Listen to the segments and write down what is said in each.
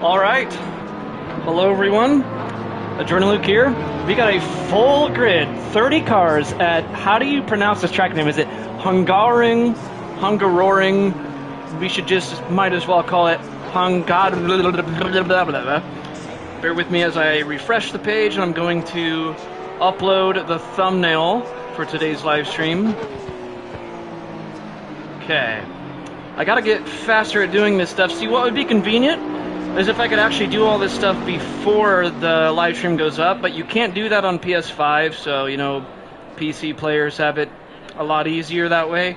All right. Hello, everyone. Adrenaluke here. We got a full grid, 30 cars at, how do you pronounce this track name? Is it Hungaroring? We should might as well call it Bear with me as I refresh the page, and I'm going to upload the thumbnail for today's live stream. Okay. I gotta get faster at doing this stuff. See, what would be convenient is if I could actually do all this stuff before the live stream goes up, but you can't do that on PS5, so, you know, PC players have it a lot easier that way.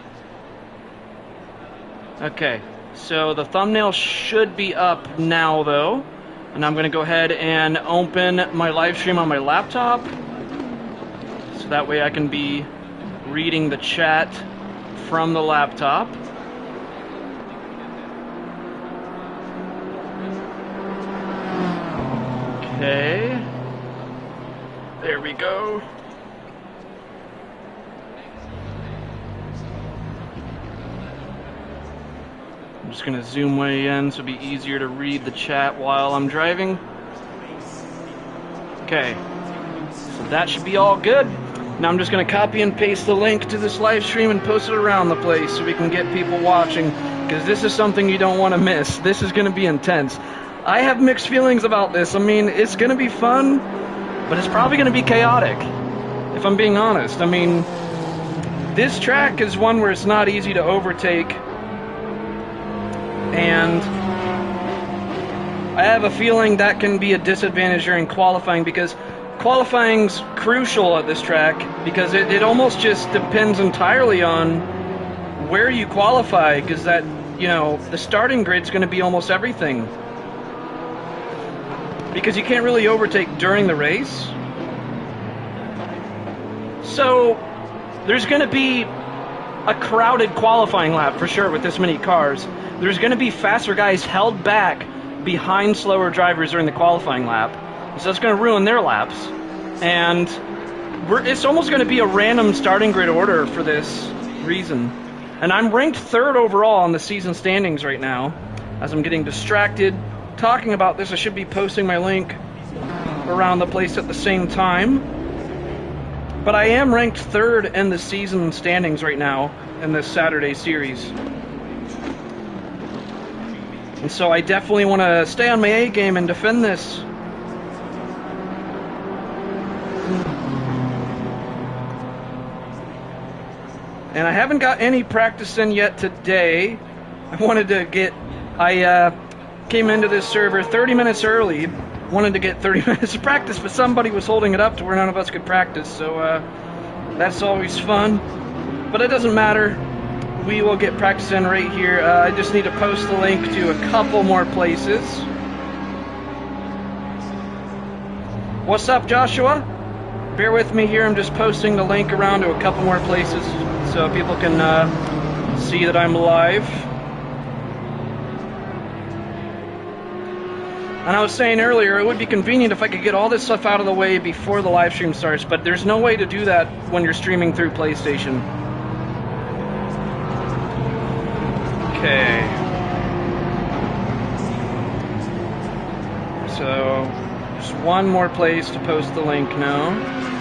Okay, so the thumbnail should be up now, though, and I'm going to go ahead and open my live stream on my laptop, so that way I can be reading the chat from the laptop. Okay, there we go. I'm just going to zoom way in so it'll be easier to read the chat while I'm driving. Okay, so that should be all good. Now I'm just going to copy and paste the link to this live stream and post it around the place so we can get people watching, because this is something you don't want to miss. This is going to be intense. I have mixed feelings about this. I mean, it's going to be fun, but it's probably going to be chaotic, if I'm being honest. I mean, this track is one where it's not easy to overtake, and I have a feeling that can be a disadvantage during qualifying, because qualifying's crucial at this track, because it almost just depends entirely on where you qualify, because that, you know, the starting grid's going to be almost everything. Because you can't really overtake during the race. So there's going to be a crowded qualifying lap for sure with this many cars. There's going to be faster guys held back behind slower drivers during the qualifying lap. So that's going to ruin their laps. And it's almost going to be a random starting grid order for this reason. And I'm ranked 3rd overall on the season standings right now. As I'm getting distracted talking about this, I should be posting my link around the place at the same time. But I am ranked 3rd in the season standings right now in this Saturday series. And so I definitely want to stay on my A game and defend this. And I haven't got any practice in yet today. I wanted to get... came into this server 30 minutes early, wanted to get 30 minutes of practice, but somebody was holding it up to where none of us could practice, so that's always fun. But it doesn't matter. We will get practice in right here. I just need to post the link to a couple more places. What's up, Joshua? Bear with me here. I'm just posting the link around to a couple more places so people can see that I'm live. And I was saying earlier, it would be convenient if I could get all this stuff out of the way before the live stream starts, but there's no way to do that when you're streaming through PlayStation. Okay. So, just one more place to post the link now.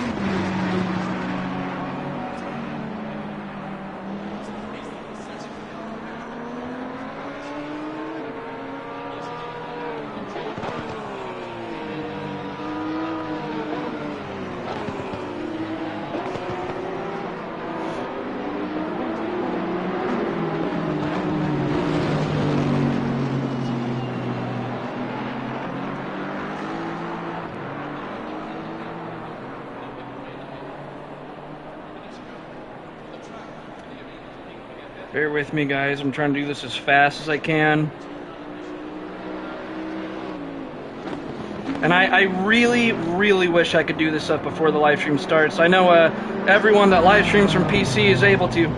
Bear with me, guys. I'm trying to do this as fast as I can. And I really, really wish I could do this up before the live stream starts. I know everyone that live streams from PC is able to.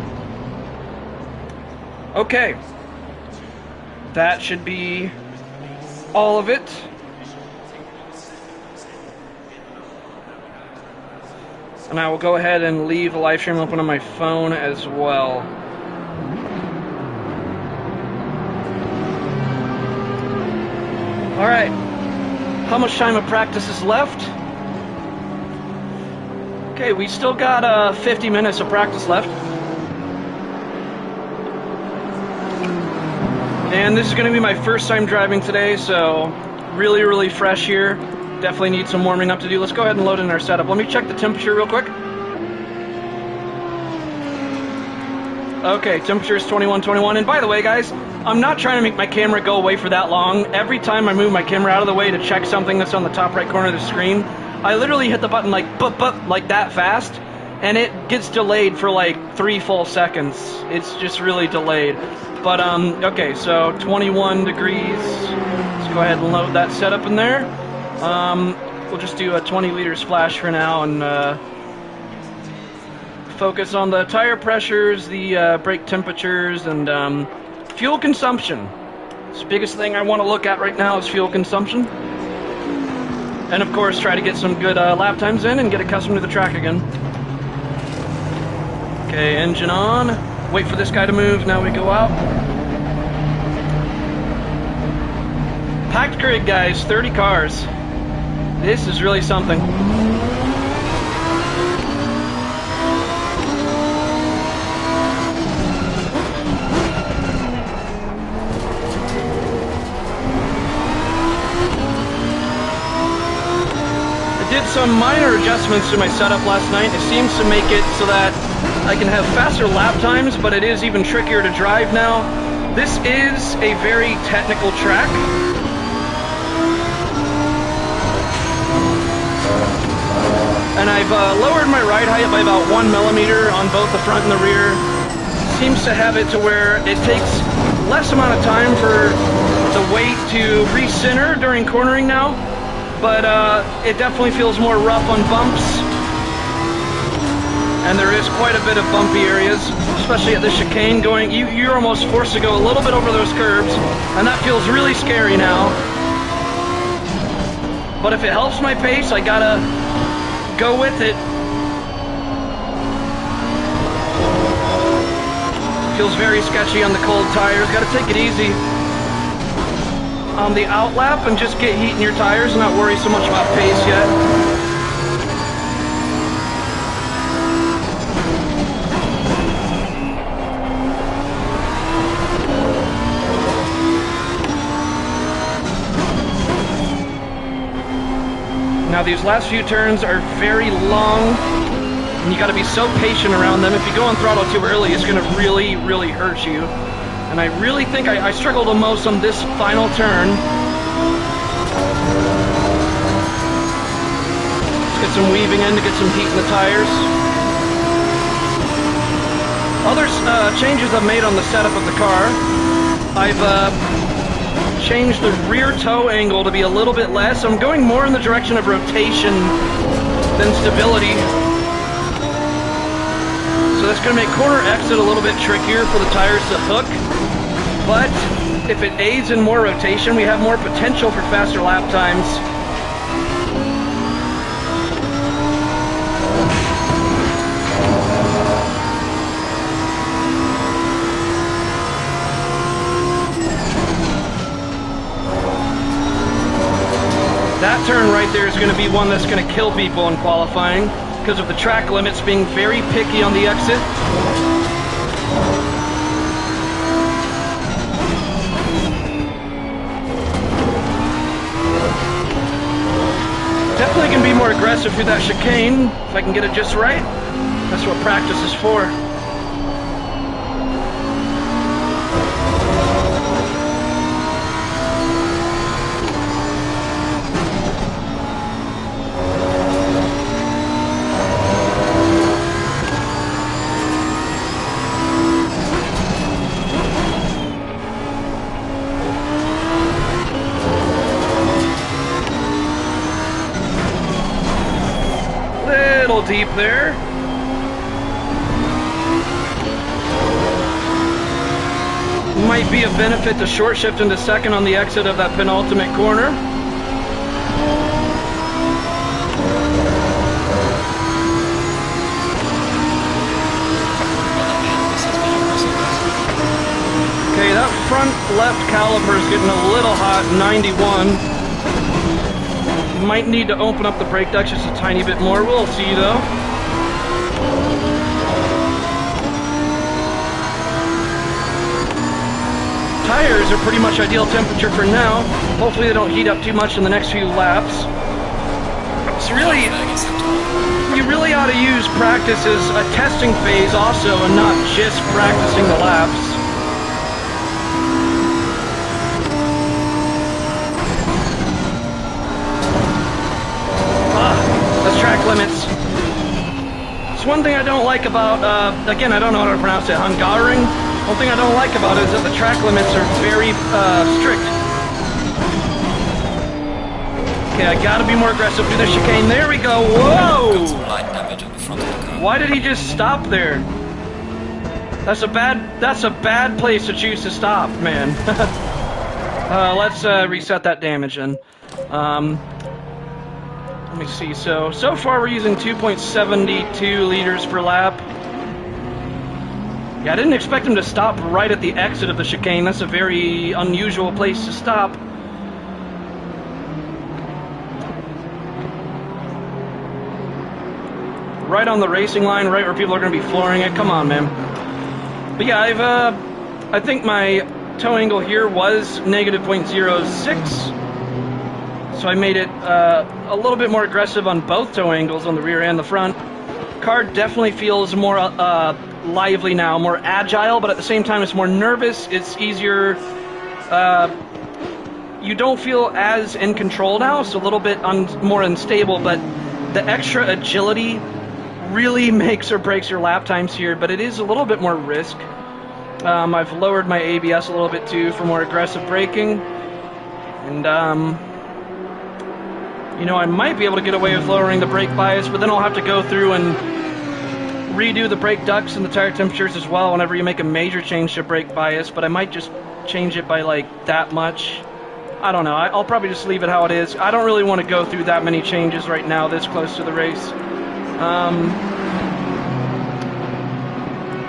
Okay. That should be all of it. And I will go ahead and leave the live stream open on my phone as well. Alright, how much time of practice is left? Okay, we still got 50 minutes of practice left. And this is going to be my first time driving today, so really, really fresh here. Definitely need some warming up to do. Let's go ahead and load in our setup. Let me check the temperature real quick. Okay, temperature is 21. And by the way, guys, I'm not trying to make my camera go away for that long. Every time I move my camera out of the way to check something that's on the top right corner of the screen, I literally hit the button like boop, boop, like that fast, and it gets delayed for like 3 full seconds. It's just really delayed. But, okay, so 21 degrees. Let's go ahead and load that setup in there. We'll just do a 20 liter splash for now and focus on the tire pressures, the brake temperatures, and fuel consumption. So the biggest thing I want to look at right now is fuel consumption. And of course, try to get some good lap times in and get accustomed to the track again. Okay, engine on. Wait for this guy to move, now we go out. Packed grid, guys, 30 cars. This is really something. I did some minor adjustments to my setup last night. It seems to make it so that I can have faster lap times, but it is even trickier to drive now. This is a very technical track. And I've lowered my ride height by about 1 millimeter on both the front and the rear. Seems to have it to where it takes less amount of time for the weight to recenter during cornering now, but it definitely feels more rough on bumps. And there is quite a bit of bumpy areas, especially at the chicane going. You're almost forced to go a little bit over those curbs, and that feels really scary now. But if it helps my pace, I gotta go with it. Feels very sketchy on the cold tires. Gotta take it easy on the outlap and just get heat in your tires and not worry so much about pace yet. Now these last few turns are very long, and you got to be so patient around them. If you go on throttle too early, it's going to really, really hurt you. And I really think I struggled the most on this final turn. Let's get some weaving in to get some heat in the tires. Other changes I've made on the setup of the car. I've changed the rear toe angle to be a little bit less. I'm going more in the direction of rotation than stability. So that's going to make corner exit a little bit trickier for the tires to hook. But if it aids in more rotation, we have more potential for faster lap times. That turn right there is going to be one that's going to kill people in qualifying because of the track limits being very picky on the exit. Definitely can be more aggressive through that chicane if I can get it just right. That's what practice is for. Deep there. Might be a benefit to short shift into second on the exit of that penultimate corner. Okay, that front left caliper is getting a little hot, 91. Might need to open up the brake ducts just a tiny bit more. We'll see though. Tires are pretty much ideal temperature for now. Hopefully they don't heat up too much in the next few laps. It's really, you really ought to use practice as a testing phase also and not just practicing the laps. That's track limits. It's one thing I don't like about, again, I don't know how to pronounce it, Hungaroring. One thing I don't like about it is that the track limits are very strict. Okay, I gotta be more aggressive through the chicane. There we go. Whoa! Why did he just stop there? That's a bad place to choose to stop, man. Let's reset that damage then. Let me see. So far we're using 2.72 liters per lap. Yeah, I didn't expect him to stop right at the exit of the chicane. That's a very unusual place to stop. Right on the racing line, right where people are going to be flooring it. Come on, man. But yeah, I think my toe angle here was negative 0.06. So I made it a little bit more aggressive on both toe angles, on the rear and the front. Car definitely feels more lively now, more agile, but at the same time it's more nervous, it's easier, you don't feel as in control now, it's a little bit more unstable, but the extra agility really makes or breaks your lap times here, but it is a little bit more risk. I've lowered my ABS a little bit too for more aggressive braking, and you know, I might be able to get away with lowering the brake bias, but then I'll have to go through and redo the brake ducts and the tire temperatures as well whenever you make a major change to brake bias, but I might just change it by like that much. I don't know. I'll probably just leave it how it is. I don't really want to go through that many changes right now this close to the race.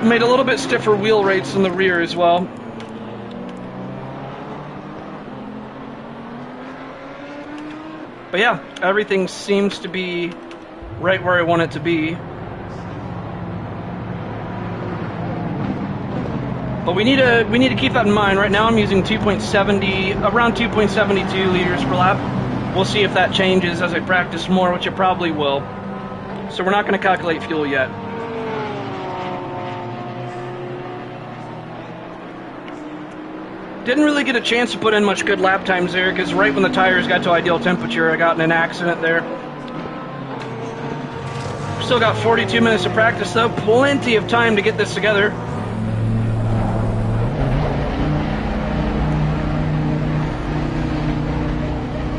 Made a little bit stiffer wheel rates in the rear as well. But yeah, everything seems to be right where I want it to be. But we need to keep that in mind. Right now I'm using around 2.72 liters per lap. We'll see if that changes as I practice more, which it probably will. So we're not going to calculate fuel yet. Didn't really get a chance to put in much good lap times there, because right when the tires got to ideal temperature, I got in an accident there. Still got 42 minutes of practice though, plenty of time to get this together.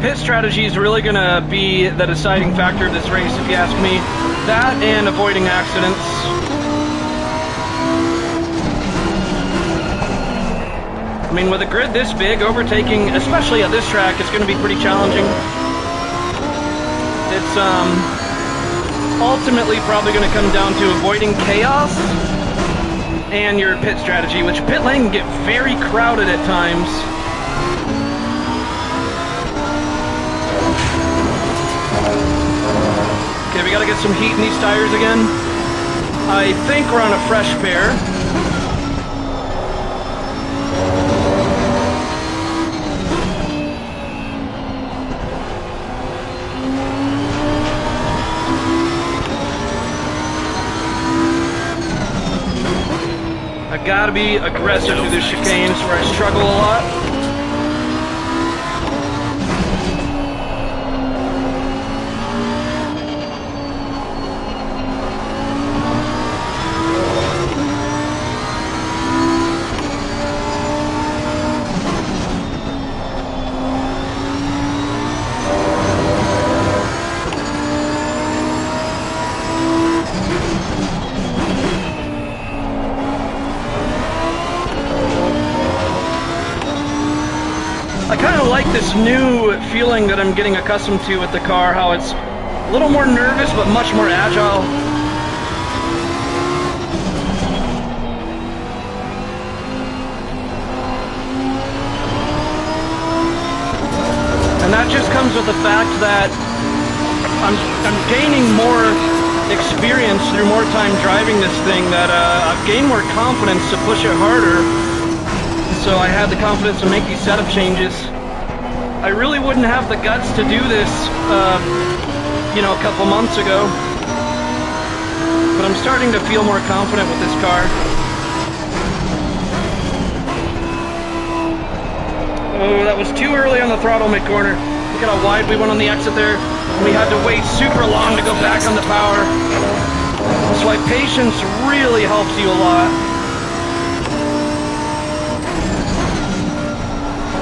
Pit strategy is really going to be the deciding factor of this race, if you ask me. That and avoiding accidents. I mean, with a grid this big, overtaking, especially at this track, is going to be pretty challenging. It's ultimately probably going to come down to avoiding chaos and your pit strategy, which pit lane can get very crowded at times. Okay, we gotta get some heat in these tires again. I think we're on a fresh pair. I gotta be aggressive through the chicanes where I struggle a lot. I kind of like this new feeling that I'm getting accustomed to with the car, how it's a little more nervous but much more agile. And that just comes with the fact that I'm gaining more experience through more time driving this thing that I've gained more confidence to push it harder. So I had the confidence to make these setup changes. I really wouldn't have the guts to do this, you know, a couple months ago. But I'm starting to feel more confident with this car. Oh, that was too early on the throttle mid-corner. Look at how wide we went on the exit there. We had to wait super long to go back on the power. That's why patience really helps you a lot.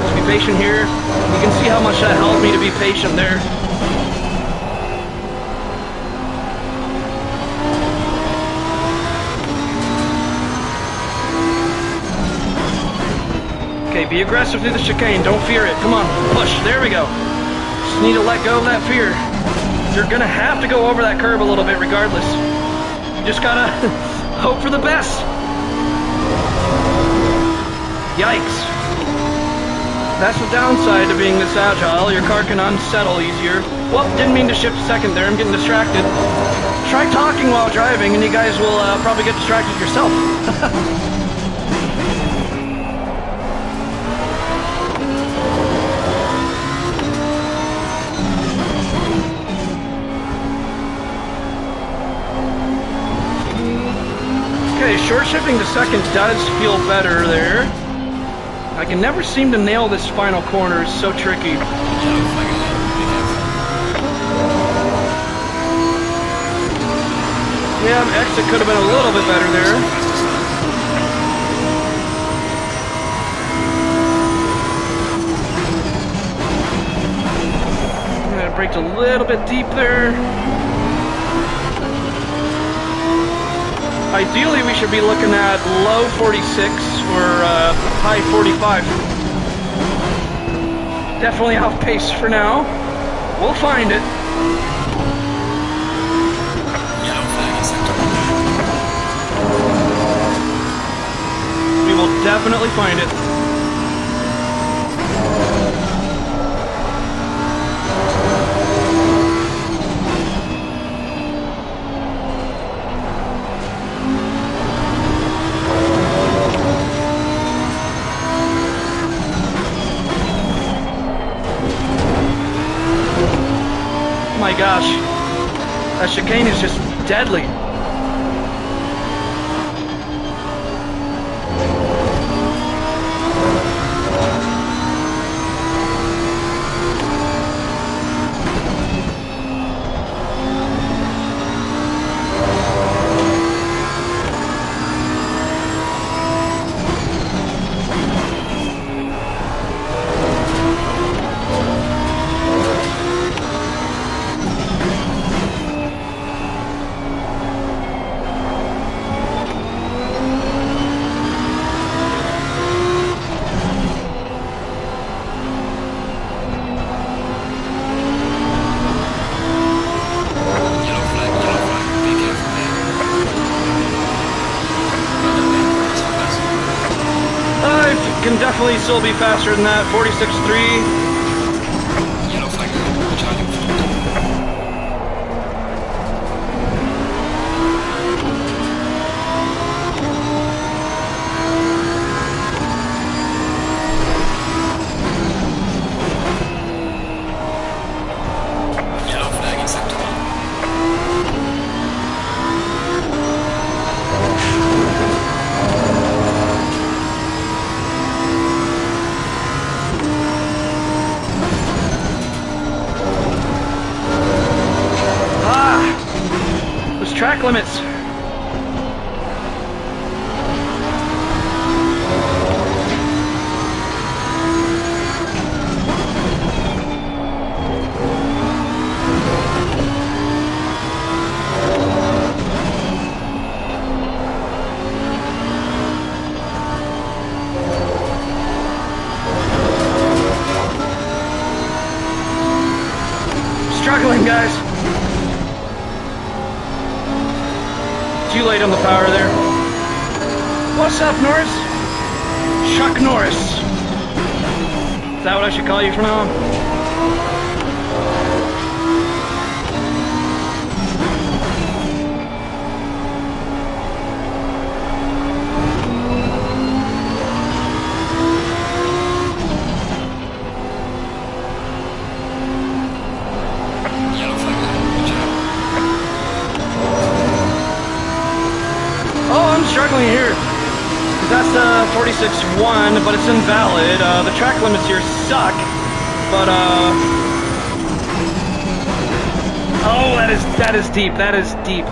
Just be patient here. You can see how much that helped me to be patient there. Okay, be aggressive through the chicane. Don't fear it. Come on, push. There we go. Just need to let go of that fear. You're gonna have to go over that curb a little bit regardless. You just gotta hope for the best. Yikes. That's the downside to being this agile. Your car can unsettle easier. Well, didn't mean to shift second there. I'm getting distracted. Try talking while driving and you guys will probably get distracted yourself. Okay, short shifting to second does feel better there. I can never seem to nail this final corner, it's so tricky. Yeah, exit could have been a little bit better there. That braked a little bit deep there. Ideally, we should be looking at low 46 or high 45. Definitely off pace for now. We'll find it. We will definitely find it. Oh my gosh, that chicane is just deadly. Can definitely still be faster than that. 46.3. Yellow flag, charging. Yellow flag in sector 1. Track limits. Struggling, guys. Too late on the power there. What's up, Norris? Chuck Norris. Is that what I should call you from now on? passed 46.1, but it's invalid. The track limits here suck, but oh, that is deep. That is deep.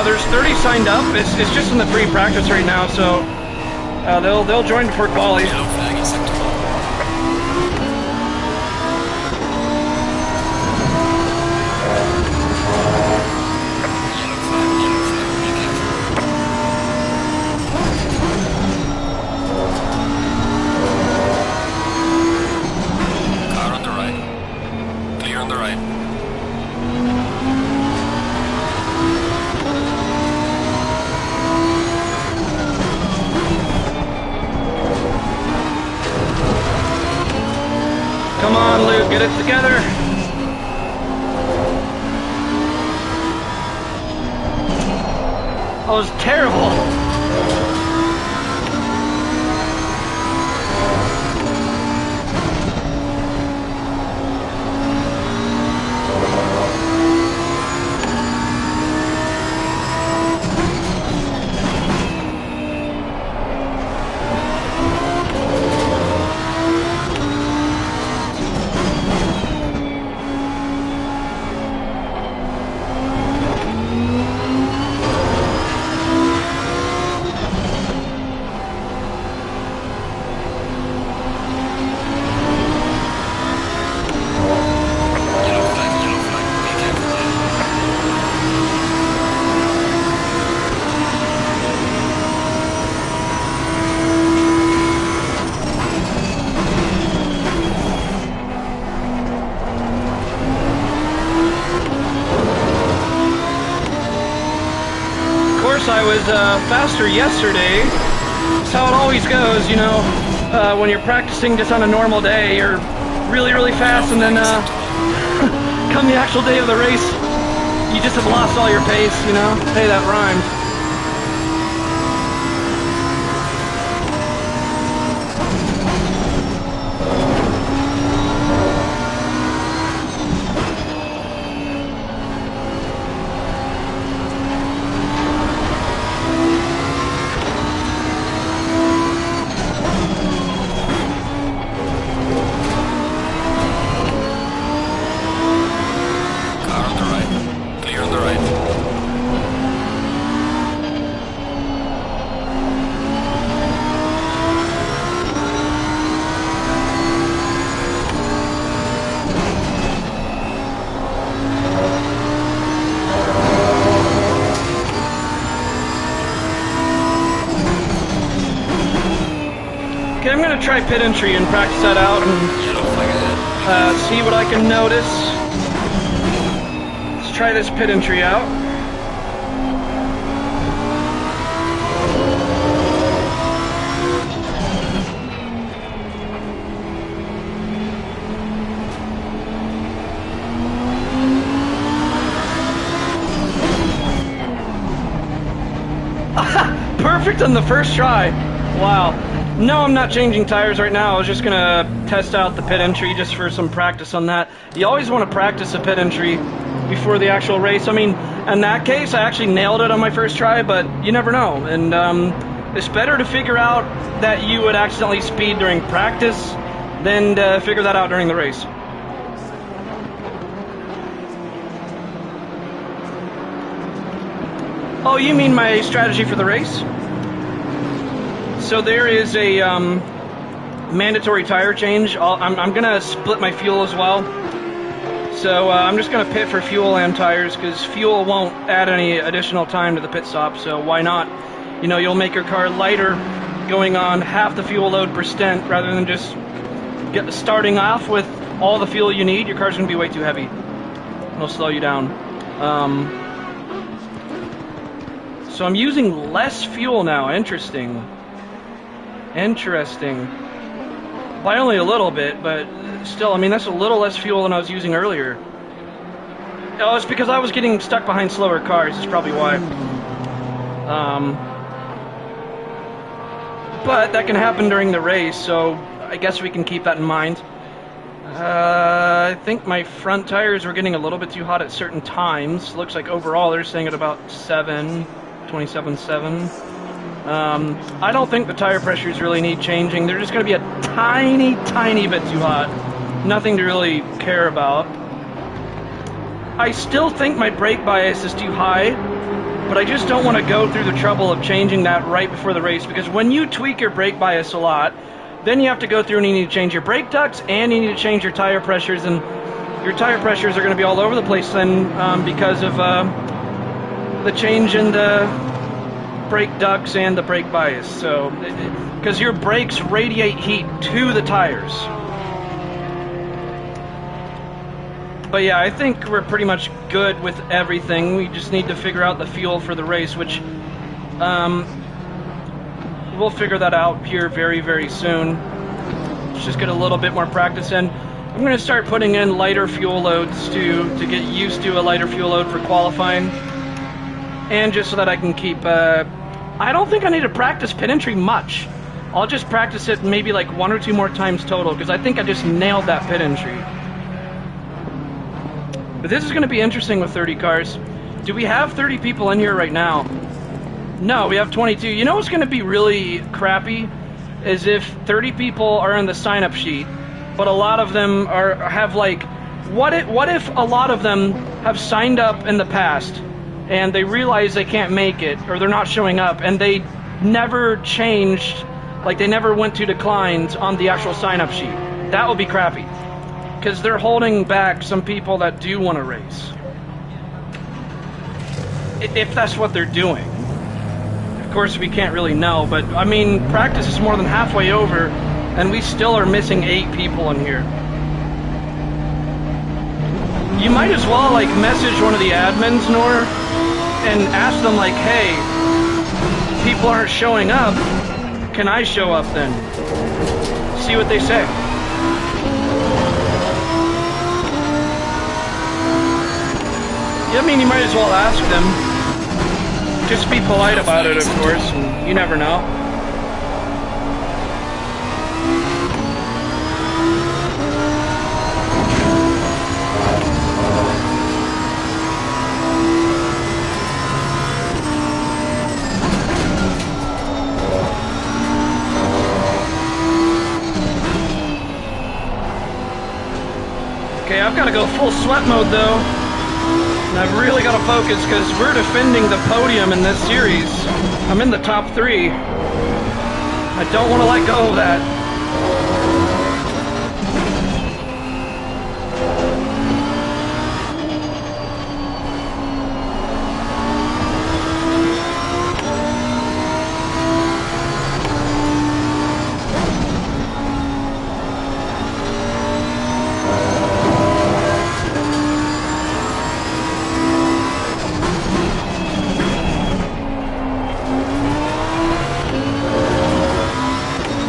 There's 30 signed up. It's just in the free practice right now, so they'll join before quali. Yellow flag acceptable. Come on, Luke, get it together. That was terrible. I was faster yesterday. That's how it always goes, you know. When you're practicing just on a normal day, you're really, really fast, and then come the actual day of the race, you just have lost all your pace, you know. Hey, that rhymed. Okay, I'm gonna try pit entry and practice that out and see what I can notice. Let's try this pit entry out. Perfect on the first try. Wow. No, I'm not changing tires right now. I was just gonna test out the pit entry just for some practice on that. You always want to practice a pit entry before the actual race. I mean, in that case, I actually nailed it on my first try, but you never know. And it's better to figure out that you would accidentally speed during practice than to figure that out during the race. Oh, you mean my strategy for the race? So there is a mandatory tire change. I'm going to split my fuel as well. So I'm just going to pit for fuel and tires because fuel won't add any additional time to the pit stop. So why not? You know, you'll make your car lighter going on half the fuel load per stint rather than just starting off with all the fuel you need. Your car's going to be way too heavy. It'll slow you down. So I'm using less fuel now. Interesting. By only a little bit, but still, I mean, that's a little less fuel than I was using earlier. Oh, it's because I was getting stuck behind slower cars. That's probably why. But that can happen during the race, so I guess we can keep that in mind. I think my front tires were getting a little bit too hot at certain times. Looks like overall they're saying at about 27.7. I don't think the tire pressures really need changing. They're just going to be a tiny, tiny bit too hot. Nothing to really care about. I still think my brake bias is too high, but I just don't want to go through the trouble of changing that right before the race, because when you tweak your brake bias a lot, then you have to go through and you need to change your brake ducts and you need to change your tire pressures, and your tire pressures are going to be all over the place then because of the change in the brake ducts and the brake bias. So, because your brakes radiate heat to the tires. But yeah, I think we're pretty much good with everything. We just need to figure out the fuel for the race, which we'll figure that out here very, very soon. Let's just get a little bit more practice in. I'm going to start putting in lighter fuel loads to get used to a lighter fuel load for qualifying. And just so that I can keep... I don't think I need to practice pit entry much. I'll just practice it maybe like 1 or 2 more times total, because I think I just nailed that pit entry. But this is going to be interesting with 30 cars. Do we have 30 people in here right now? No, we have 22. You know what's going to be really crappy? Is if 30 people are in the sign-up sheet, but a lot of them have like... What if a lot of them have signed up in the past, and they realize they can't make it, or they're not showing up, and they never changed, like they never went to declines on the actual sign-up sheet? That would be crappy. Because they're holding back some people that do want to race. If that's what they're doing. Of course, we can't really know, but I mean, practice is more than halfway over, and we still are missing 8 people in here. You might as well, like, message one of the admins, Nor, and ask them, like, hey, people aren't showing up. Can I show up then? See what they say. I mean, you might as well ask them. Just be polite about it, of course, and you never know. Okay, I've got to go full sweat mode, though. And I've really got to focus because we're defending the podium in this series. I'm in the top 3. I don't want to let go of that.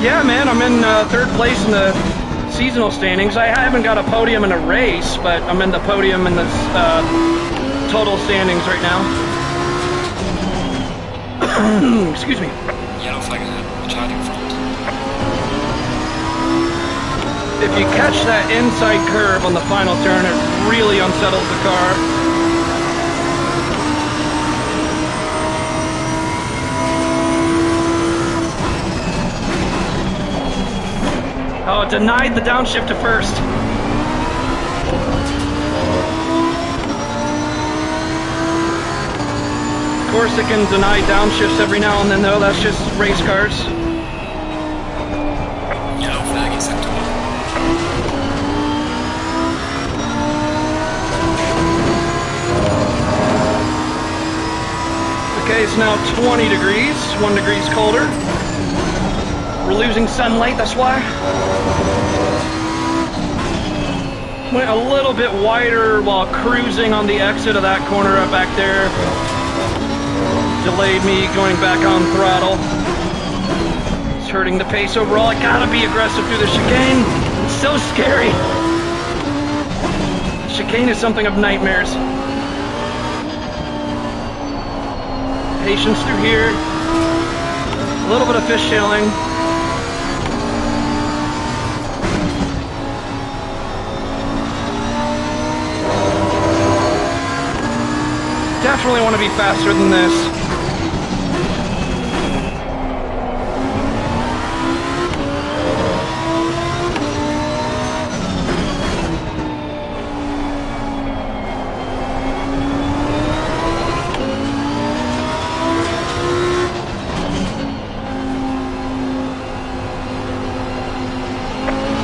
Yeah, man, I'm in 3rd place in the seasonal standings. I haven't got a podium in a race, but I'm in the podium in the total standings right now. Excuse me. Yellow flag ahead, charging front. If you catch that inside curve on the final turn, it really unsettles the car. Oh, denied the downshift to first. Of course it can deny downshifts every now and then, though. That's just race cars. Yellow flag in sector 1. Okay, it's now 20 degrees, 1 degree colder. We're losing sunlight, that's why. Went a little bit wider while cruising on the exit of that corner up back there. Delayed me going back on throttle. It's hurting the pace overall. I gotta be aggressive through the chicane. It's so scary. Chicane is something of nightmares. Patience through here. A little bit of fishtailing. want to be faster than this.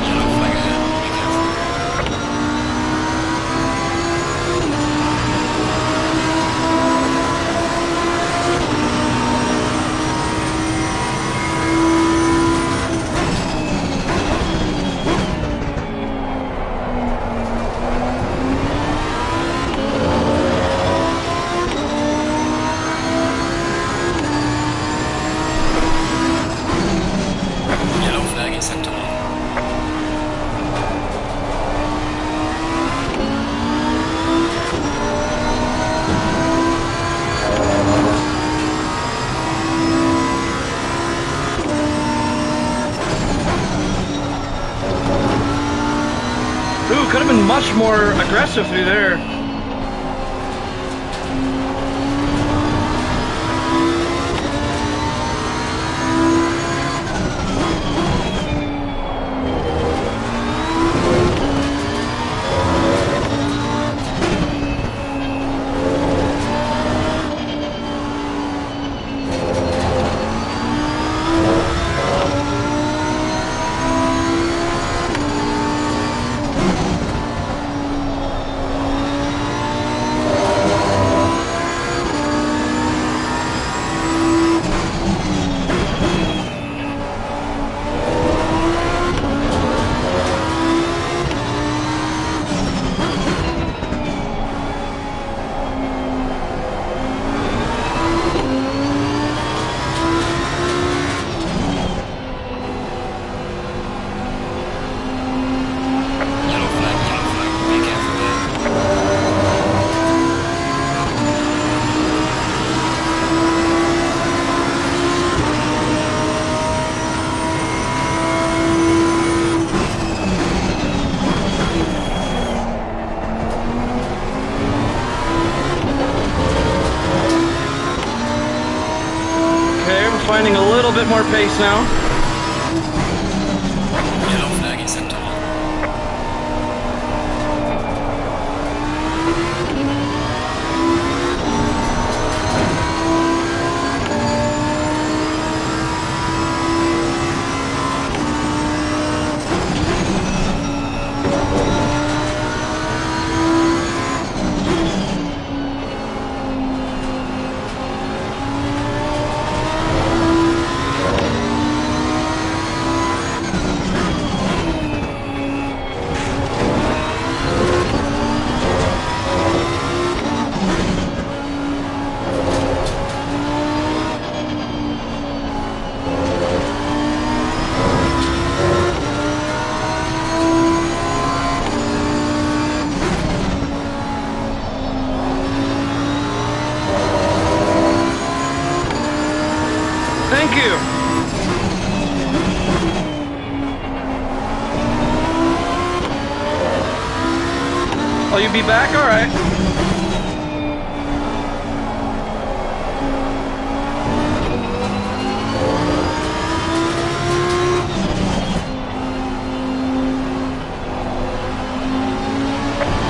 Yellow flag ahead. Be careful. Yellow flag in sector 1. Ooh, could have been much more aggressive through there. Yellow flag. Be careful there. Okay, we're finding a little bit more pace now. Yellow flag in sector 1. Thank you. Oh, you be back? All right.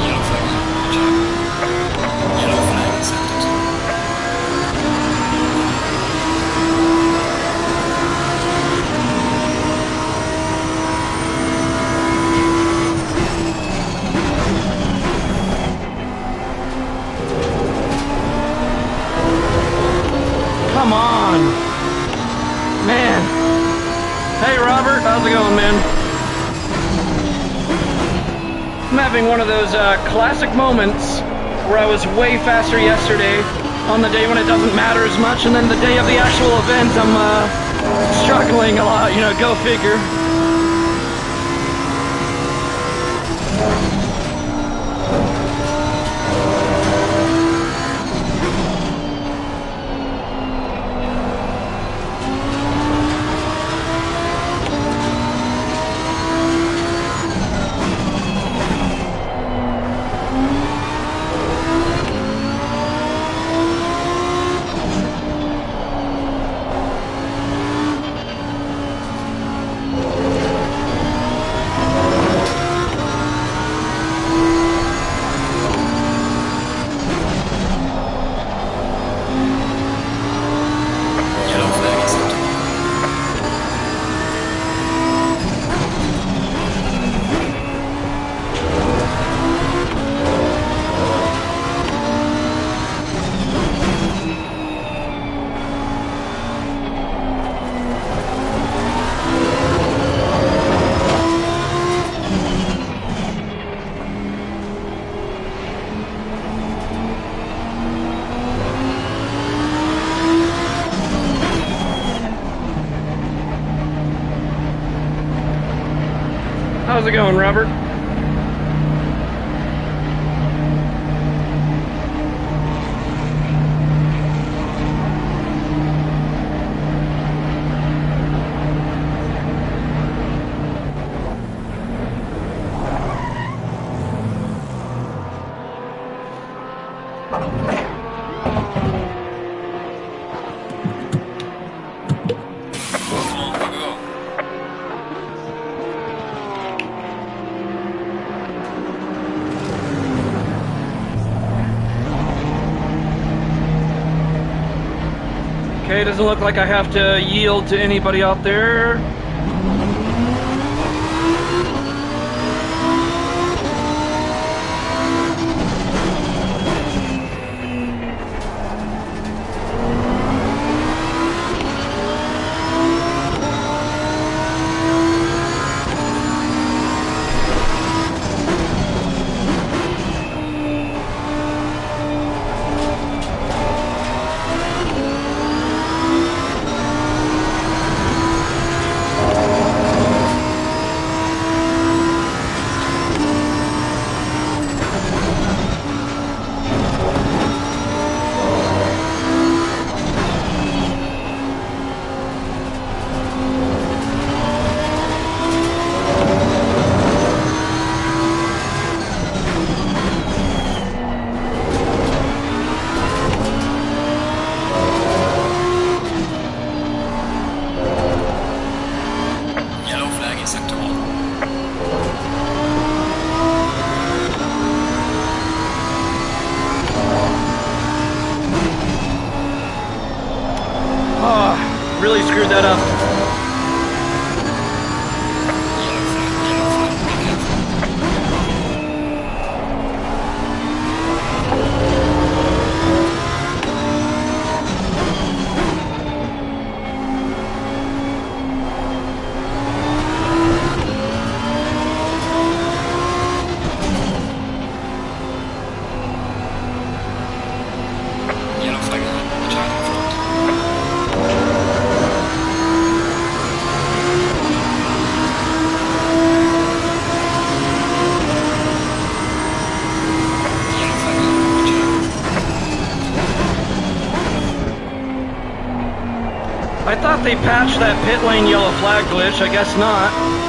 Yellow flag ahead. Watch out. Yellow flag in sector 2. Come on. Man. Hey, Robert. How's it going, man? I'm having one of those classic moments where I was way faster yesterday on the day when it doesn't matter as much, and then the day of the actual event, I'm struggling a lot, you know, go figure. How's it going, Robert? Okay, doesn't look like I have to yield to anybody out there. Really screwed that up. I thought they patched that pit lane yellow flag glitch. I guess not.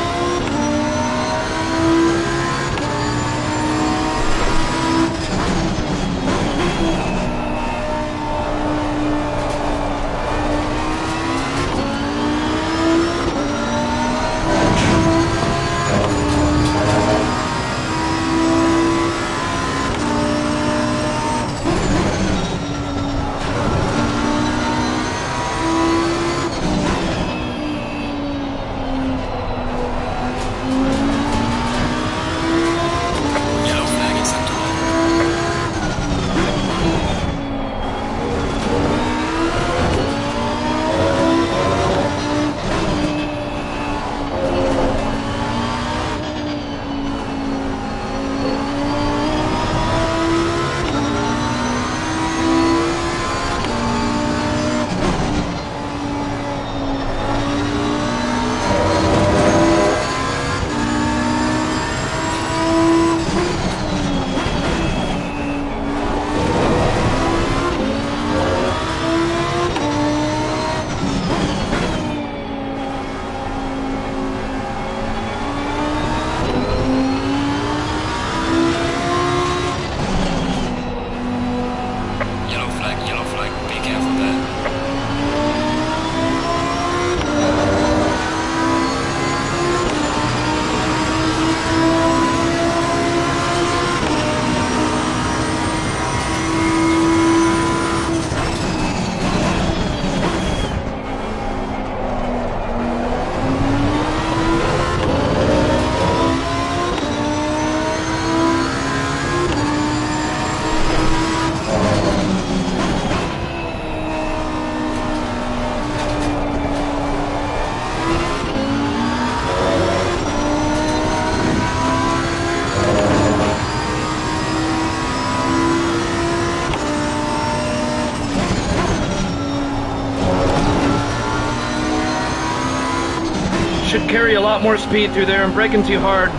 should carry a lot more speed through there. I'm braking too hard.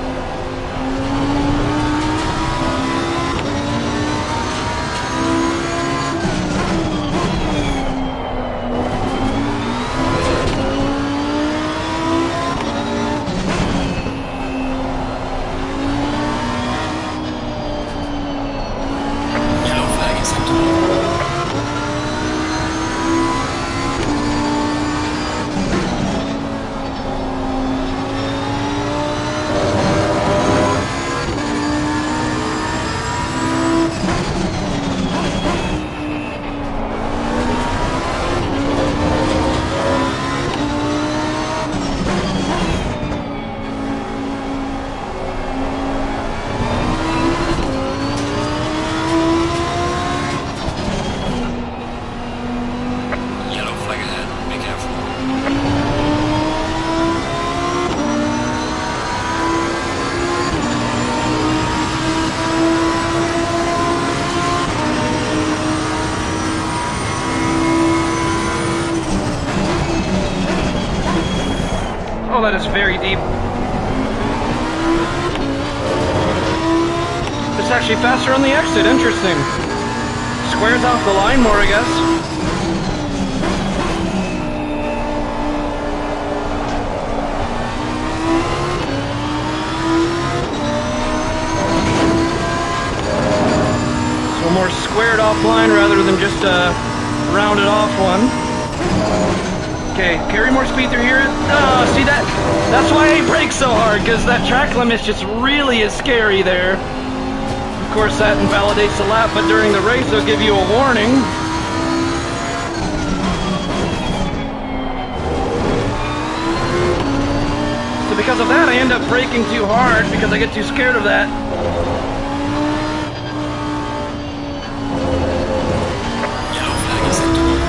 Yellow flag acceptable. Yellow flag ahead. Be careful. Oh, that is very deep. It's actually faster on the exit. Interesting. Squares off the line more, I guess. So more squared off line rather than just a rounded off one. Okay, carry more speed through here. Oh, see that? That's why I brake so hard, because that track limit just really is scary there. Of course, that invalidates the lap, but during the race, they'll give you a warning. So because of that, I end up braking too hard because I get too scared of that. Yellow flag acceptable.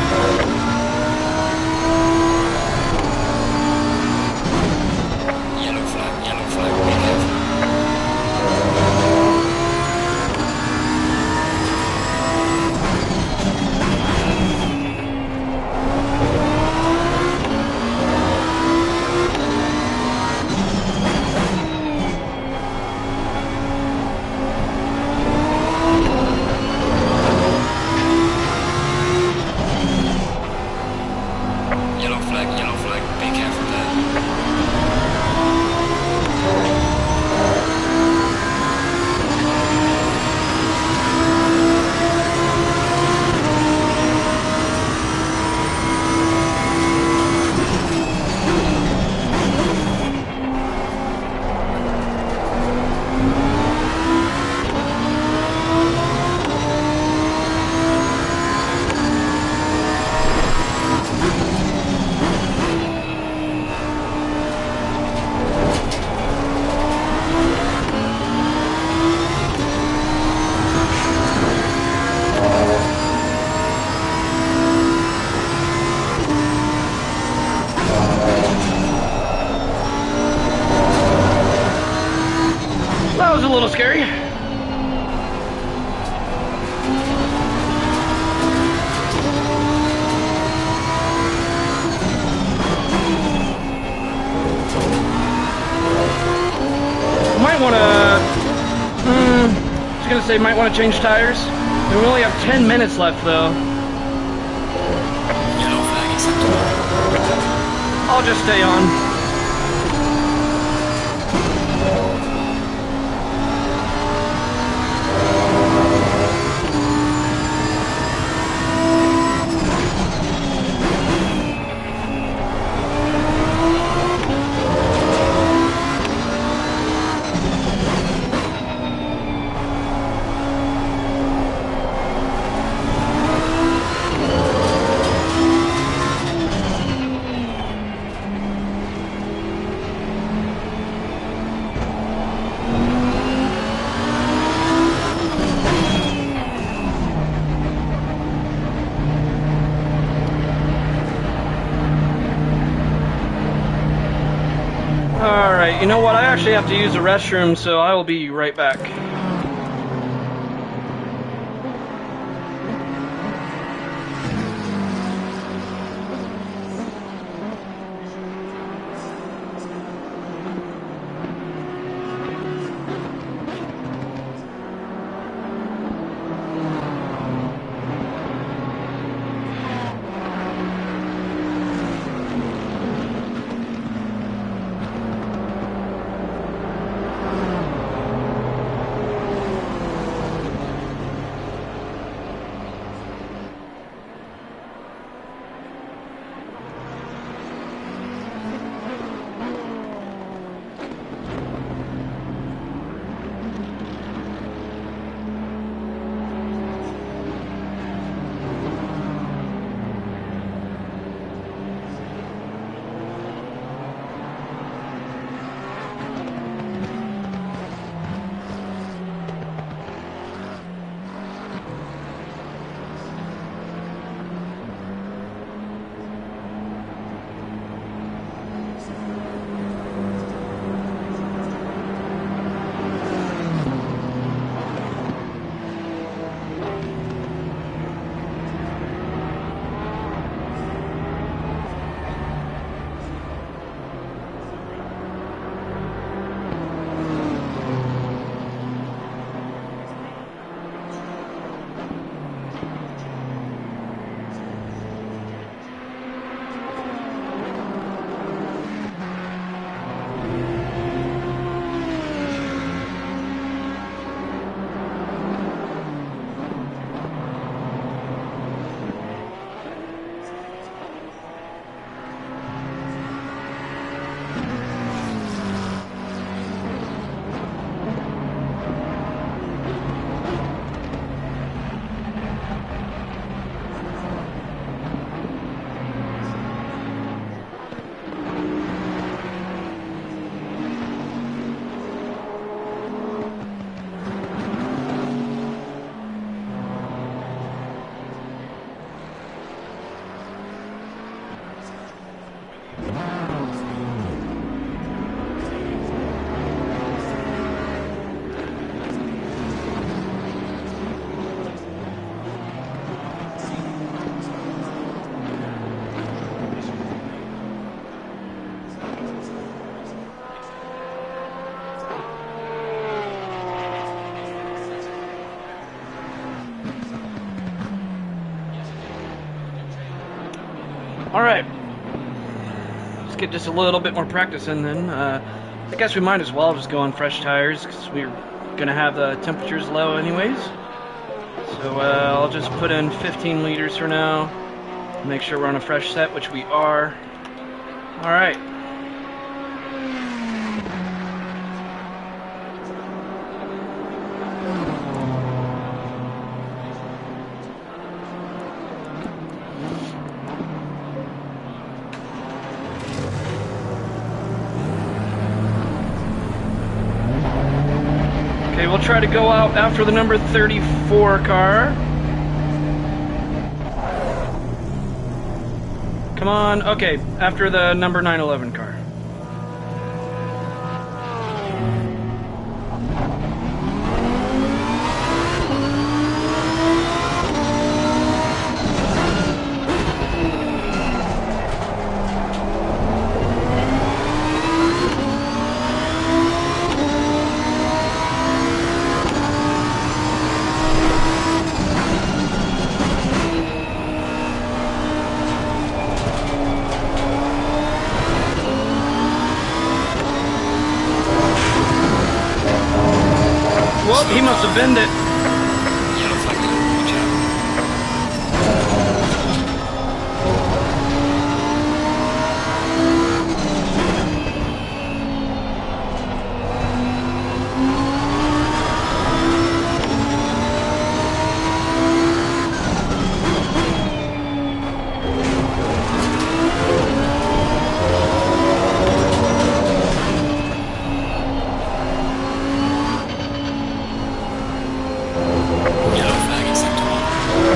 Yellow flag. Be careful. Yellow flag. Be careful there. That was a little scary. Might want to... I was going to say might want to change tires. And we only have 10 minutes left, though. Yellow flag acceptable. I'll just stay on. Alright, you know what? I actually have to use the restroom, so I will be right back. Alright. Let's get just a little bit more practice in then. I guess we might as well just go on fresh tires because we're going to have the temperatures low anyways. So I'll just put in 15 liters for now. Make sure we're on a fresh set, which we are. Alright. Okay, we'll try to go out after the number 34 car. Come on, okay, after the number 911 car. Whoop, he must have bended it. Yellow flag, watch out. Yellow flag in sector 1.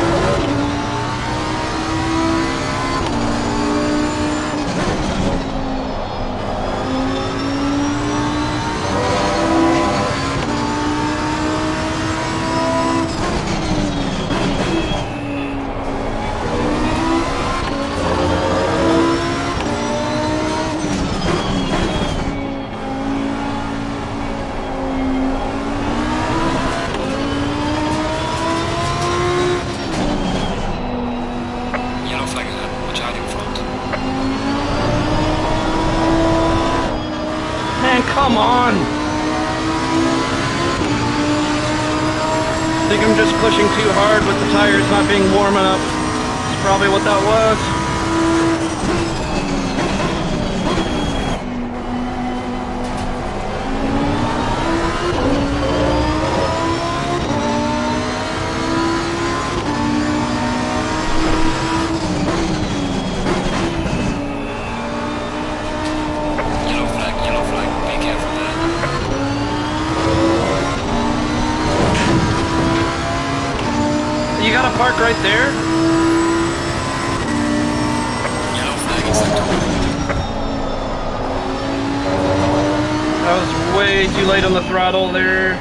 Yellow flag, watch out in front. Man, come on! I think I'm just pushing too hard with the tires not being warm enough. That's probably what that was. Yellow flag, be careful there. You gotta park right there? Yellow flag in sector 1. I was way too late on the throttle there.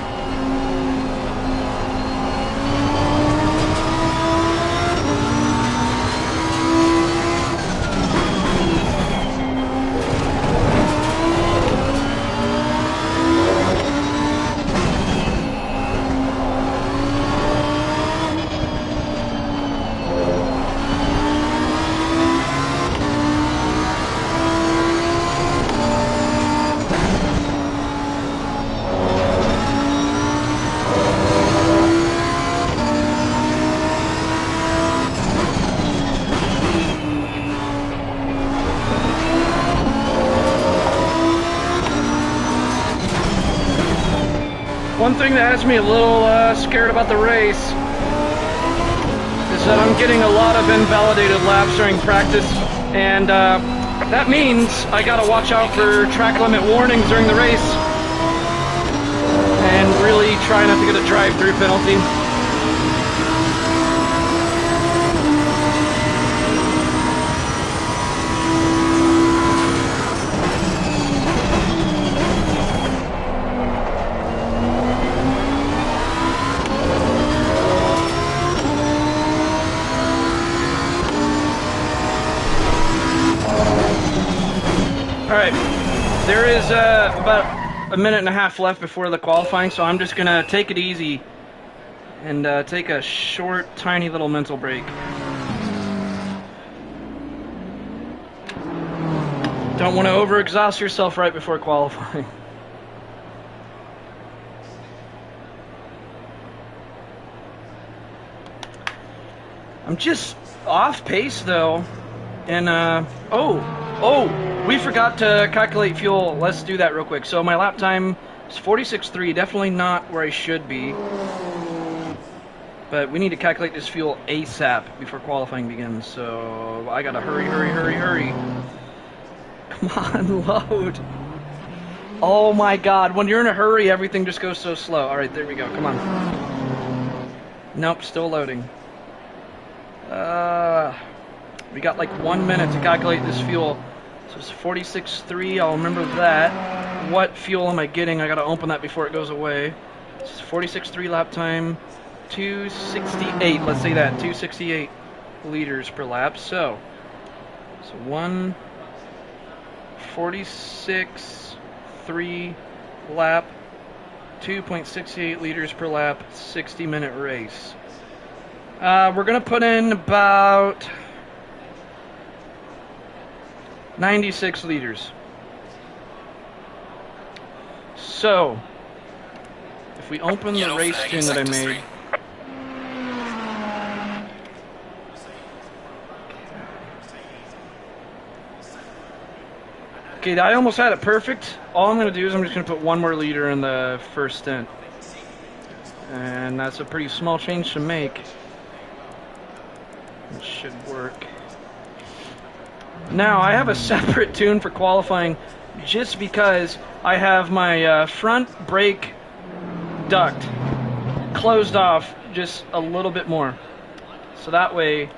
One thing that has me a little scared about the race is that I'm getting a lot of invalidated laps during practice, and that means I gotta watch out for track limit warnings during the race and really try not to get a drive-through penalty. Alright, there is about a minute and a half left before the qualifying, so I'm just going to take it easy and take a short, tiny little mental break. Don't want to overexhaust yourself right before qualifying. I'm just off pace though, and we forgot to calculate fuel. Let's do that real quick. So my lap time is 46.3, definitely not where I should be, but we need to calculate this fuel ASAP before qualifying begins. So I gotta hurry. Come on, load. Oh my God, when you're in a hurry, everything just goes so slow. All right, there we go, come on. Nope, still loading. We got like 1 minute to calculate this fuel. So it's 46.3, I'll remember that. What fuel am I getting? I gotta open that before it goes away. This is 46.3 lap time, 268, let's say that, 268 liters per lap. So 146.3 lap, 2.68 liters per lap, 60-minute race. We're going to put in about 96 liters. So, if we open the race tune that I made... Okay, I almost had it perfect. All I'm going to do is I'm just going to put one more liter in the first stint. And that's a pretty small change to make. It should work. Now, I have a separate tune for qualifying just because I have my front brake duct closed off just a little bit more. So that way,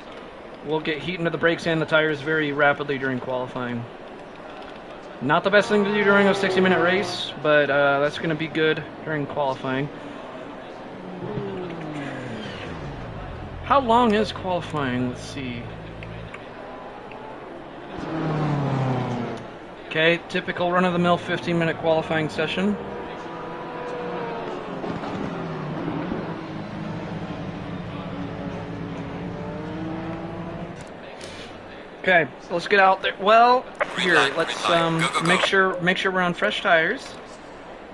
we'll get heat into the brakes and the tires very rapidly during qualifying. Not the best thing to do during a 60-minute race, but that's going to be good during qualifying. How long is qualifying? Let's see. Okay, typical run-of-the-mill 15-minute qualifying session. Okay, let's get out there. Well, here, let's make sure we're on fresh tires,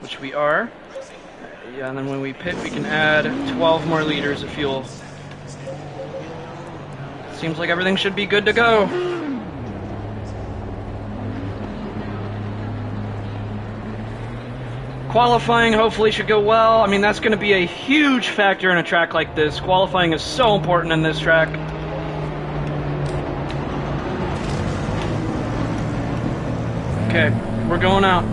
which we are. Yeah, and then when we pit, we can add 12 more liters of fuel. Seems like everything should be good to go. Qualifying hopefully should go well. I mean, that's going to be a huge factor in a track like this. Qualifying is so important in this track. Okay, we're going out.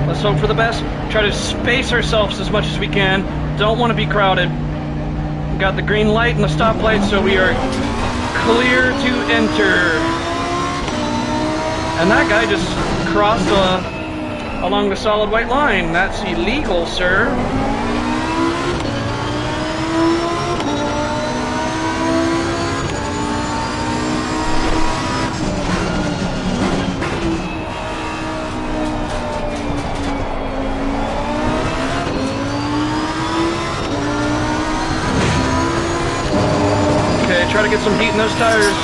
Let's hope for the best. Try to space ourselves as much as we can. Don't want to be crowded. We got the green light and the stoplight, so we are clear to enter. And that guy just crossed along the solid white line. That's illegal, sir. Okay, try to get some heat in those tires.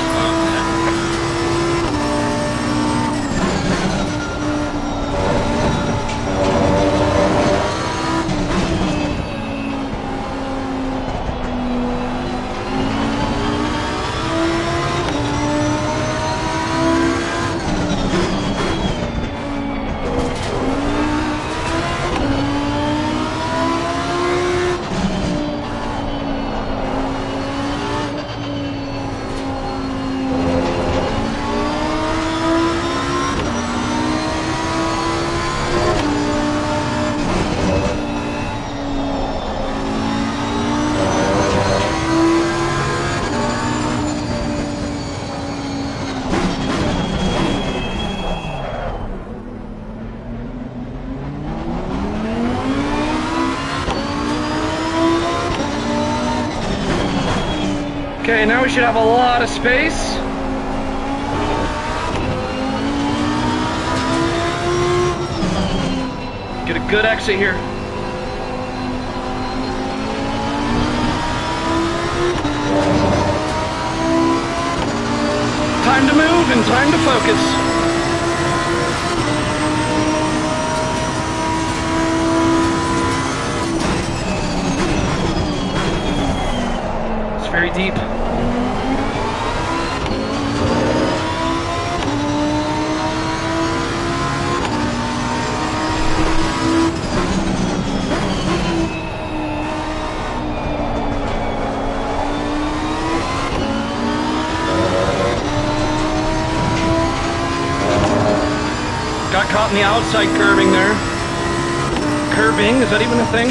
Okay, now we should have a lot of space. Get a good exit here. Time to move and time to focus. caught in the outside curving there. Curving, is that even a thing?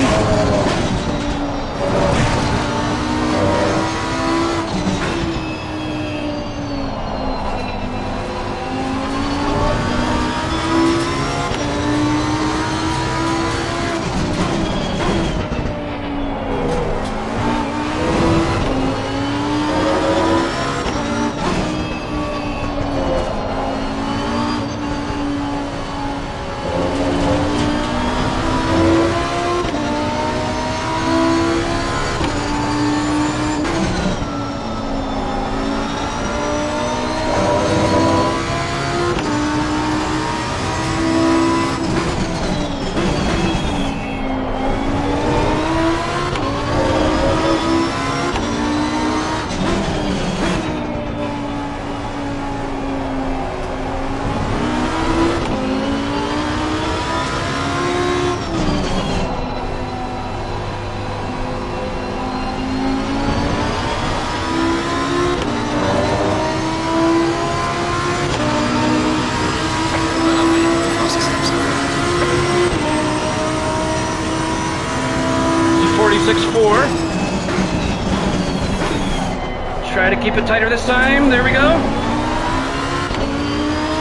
Try to keep it tighter this time. There we go.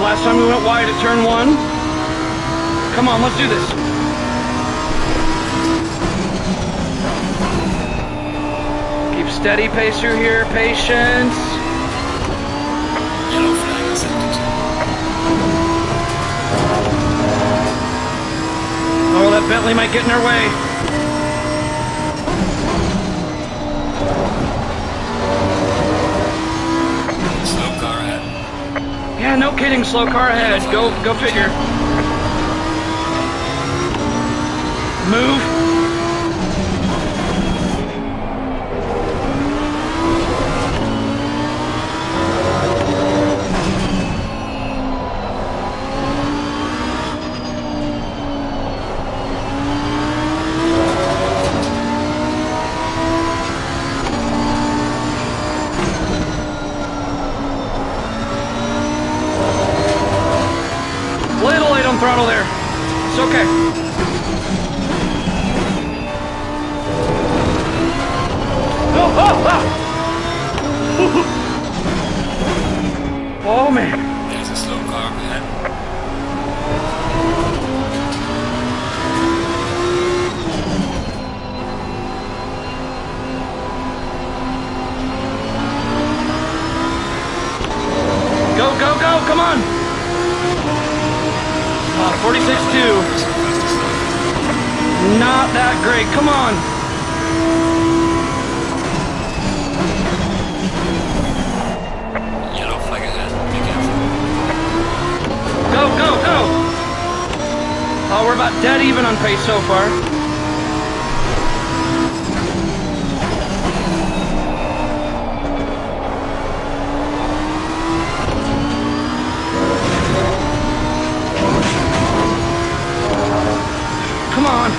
Last time we went wide at turn 1. Come on, let's do this. Keep steady pace through here. Patience. Yellow flag accepted. Oh, that Bentley might get in our way. Yeah, no kidding, slow car ahead. Go figure. Move. Throttle there. It's okay. Oh, oh, oh. Oh man. There's a slow car ahead. Go, go, go, come on. 46.2. Not that great. Come on. Yellow flag ahead. Be careful. Go, go, go. Oh, we're about dead even on pace so far. Come on.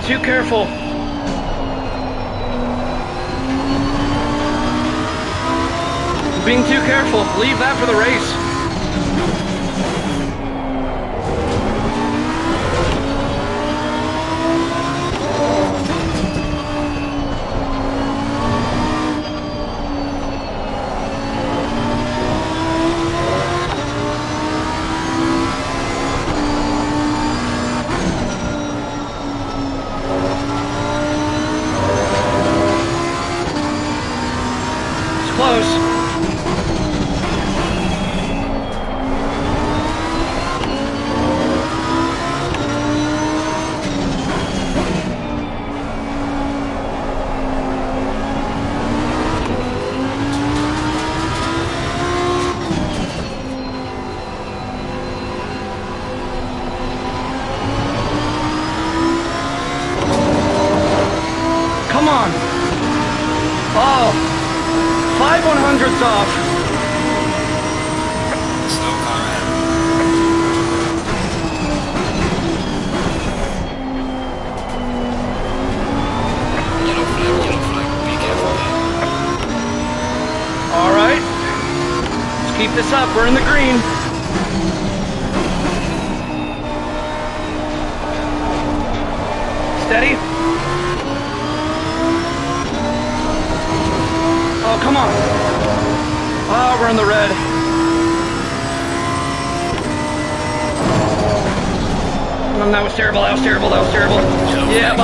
Too careful. Being too careful. Leave that for the race. Close. Come on. Oh. 5 100ths off. Slow car ahead. Yellow flag, yellow flag. keep this up. We're in the green. Steady. Oh, come on. Oh, we're in the red. That was terrible, that was terrible, that was terrible. Yeah,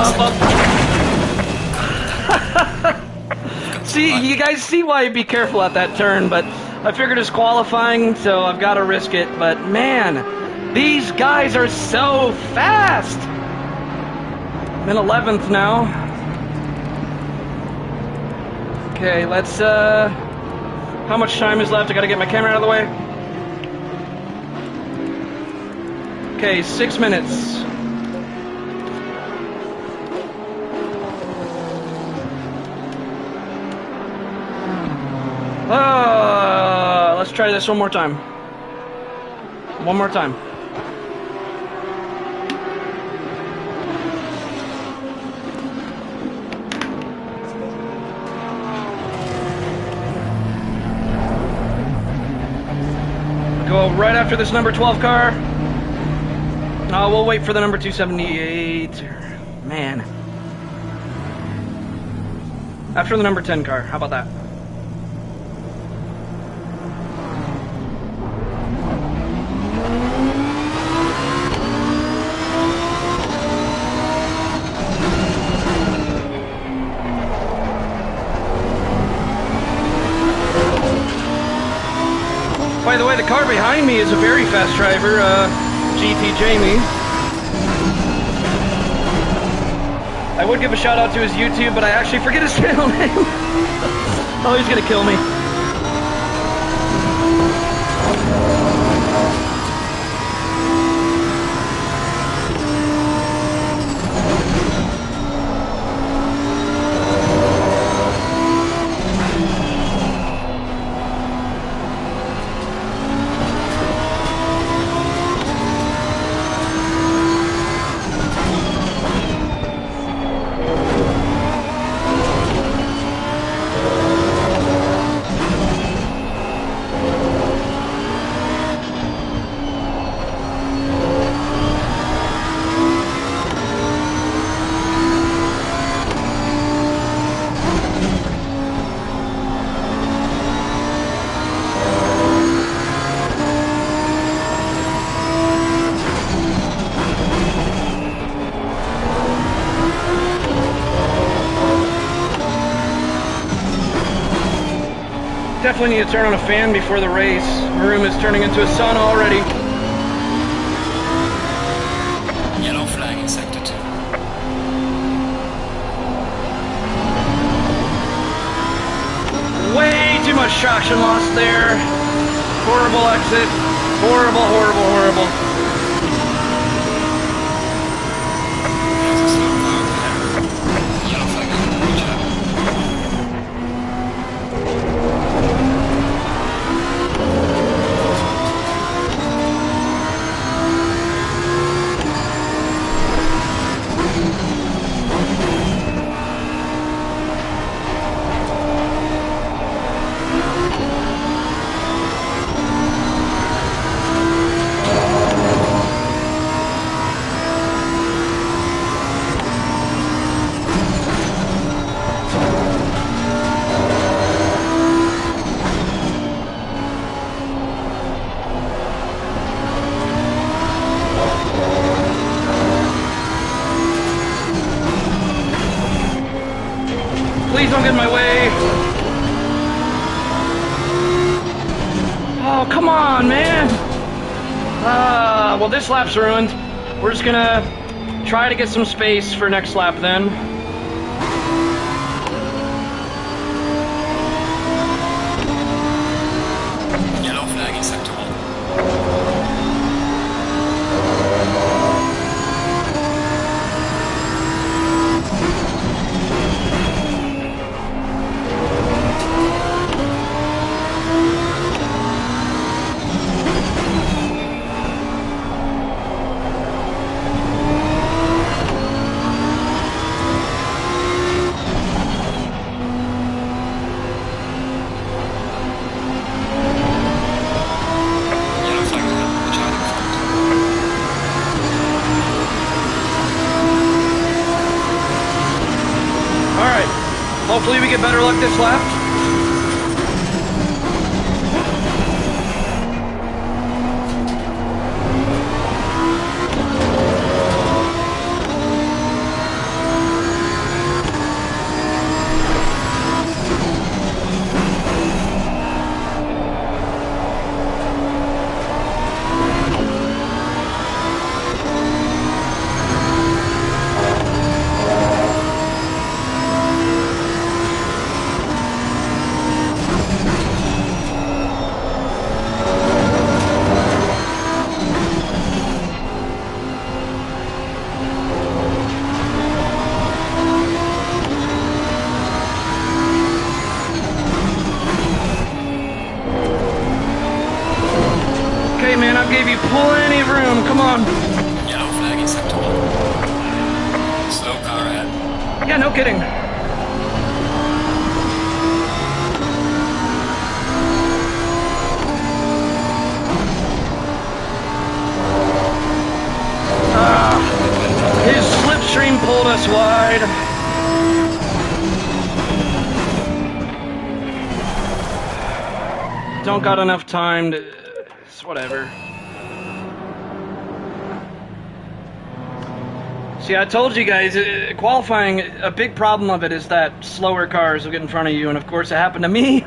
See, you guys see why I'd be careful at that turn, but I figured it's qualifying, so I've got to risk it. But man, these guys are so fast. I'm in 11th now. Okay, let's, how much time is left? I gotta get my camera out of the way. Okay, 6 minutes. Let's try this one more time. One more time. Go right after this number 12 car. We'll wait for the number 278. Man. After the number 10 car. How about that? By the way, the car behind me is a very fast driver, GT Jamie. I would give a shout out to his YouTube, but I actually forget his channel name. Oh, he's gonna kill me. Definitely need to turn on a fan before the race. My room is turning into a sauna already. Yellow flag in sector 2. Way too much traction loss there. Horrible exit. Horrible, horrible, horrible. There's a slow car there. Yellow flag in. Good job. Please don't get in my way. Oh, come on, man. Well, this lap's ruined. We're just gonna try to get some space for next lap then. Yellow flag in sector 1. Hopefully we get better luck this lap. Okay, man, I gave you plenty of room. Come on. Yellow flag acceptable. Slow car ahead. Yeah, no kidding. His slipstream pulled us wide. Don't got enough time to... It's whatever. See, I told you guys, qualifying, a big problem of it is that slower cars will get in front of you, and of course it happened to me.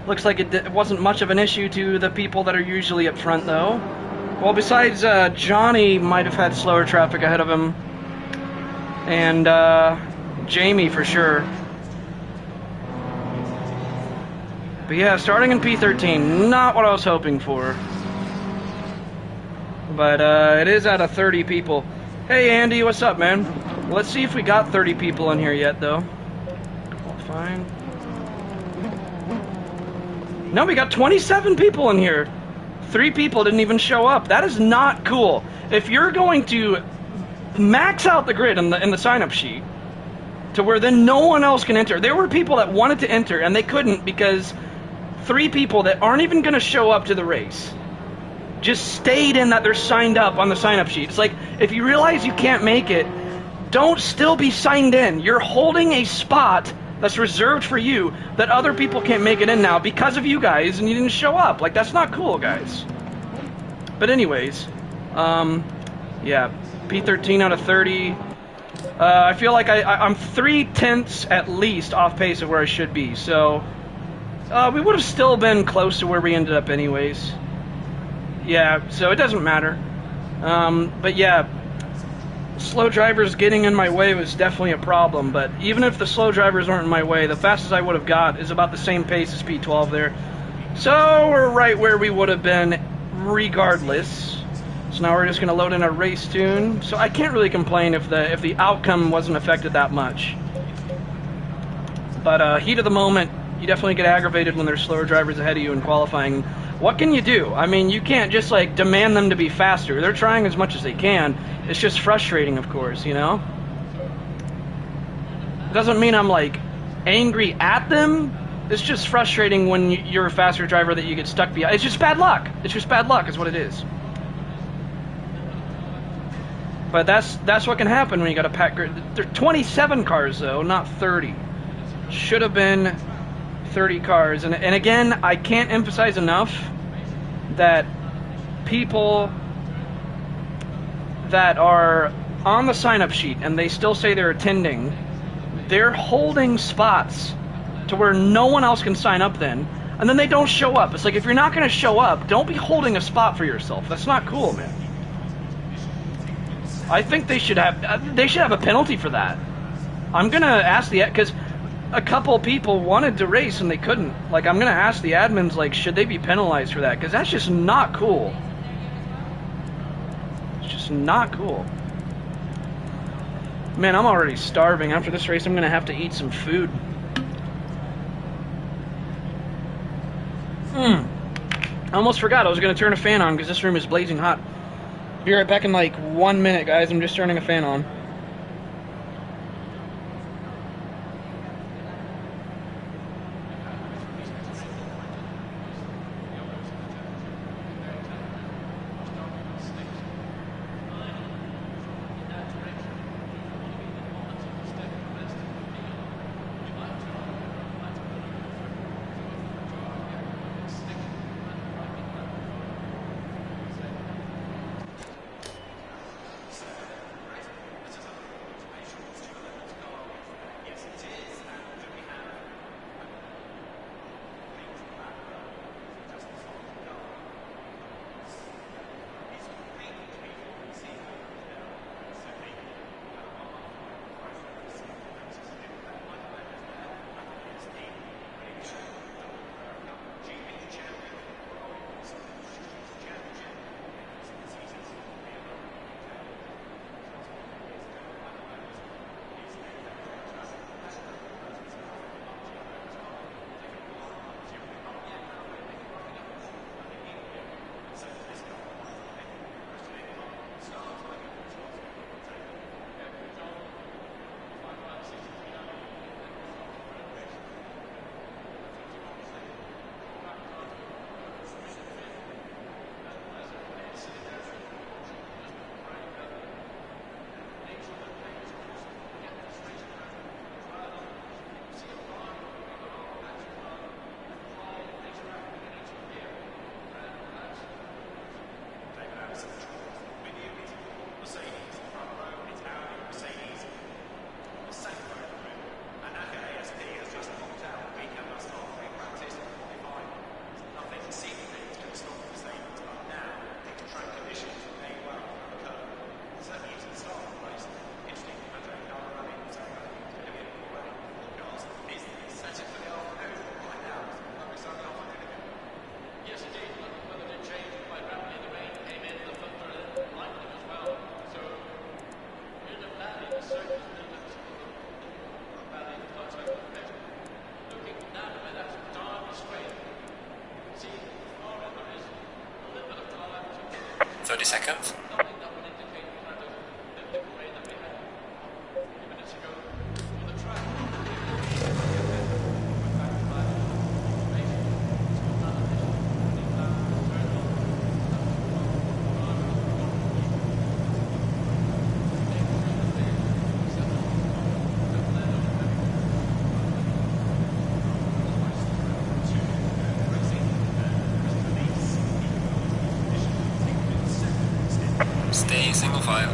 Looks like it wasn't much of an issue to the people that are usually up front, though. Well, besides Johnny might have had slower traffic ahead of him, and Jamie for sure. But yeah, starting in P13, not what I was hoping for. But it is out of 30 people. Hey Andy, what's up, man? Let's see if we got 30 people in here yet, though. Fine. No, we got 27 people in here. 3 people didn't even show up. That is not cool. If you're going to max out the grid in the sign-up sheet to where then no one else can enter. There were people that wanted to enter and they couldn't because 3 people that aren't even going to show up to the race just stayed in that they're signed up on the sign-up sheet. It's like, if you realize you can't make it, don't still be signed in. You're holding a spot that's reserved for you that other people can't make it in now because of you guys and you didn't show up. Like, that's not cool, guys. But anyways, yeah, P13 out of 30. I feel like I'm 3/10 at least off pace of where I should be, so we would have still been close to where we ended up anyways. Yeah, so it doesn't matter. But yeah, slow drivers getting in my way was definitely a problem, but even if the slow drivers weren't in my way, the fastest I would have got is about the same pace as P12 there. So we're right where we would have been regardless. So now we're just going to load in a race tune. So I can't really complain if the outcome wasn't affected that much. But heat of the moment, you definitely get aggravated when there's slower drivers ahead of you in qualifying. What can you do? I mean, you can't just like demand them to be faster. They're trying as much as they can. It's just frustrating, of course, you know? Doesn't mean I'm like angry at them. It's just frustrating when you're a faster driver that you get stuck behind. It's just bad luck. It's just bad luck is what it is. But that's what can happen when you got a packed grid. There are 27 cars though, not 30. Should have been 30 cars. And again, I can't emphasize enough that people that are on the sign-up sheet and they still say they're attending, they're holding spots to where no one else can sign up then, and then they don't show up. It's like, if you're not going to show up, don't be holding a spot for yourself. That's not cool, man. I think they should have a penalty for that. I'm going to ask because a couple people wanted to race and they couldn't. Like, I'm going to ask the admins, like, should they be penalized for that? Because that's just not cool. It's just not cool. Man, I'm already starving. After this race, I'm going to have to eat some food. I almost forgot I was going to turn a fan on because this room is blazing hot. Be right back in like 1 minute, guys. I'm just turning a fan on. 20 seconds. Stay single file.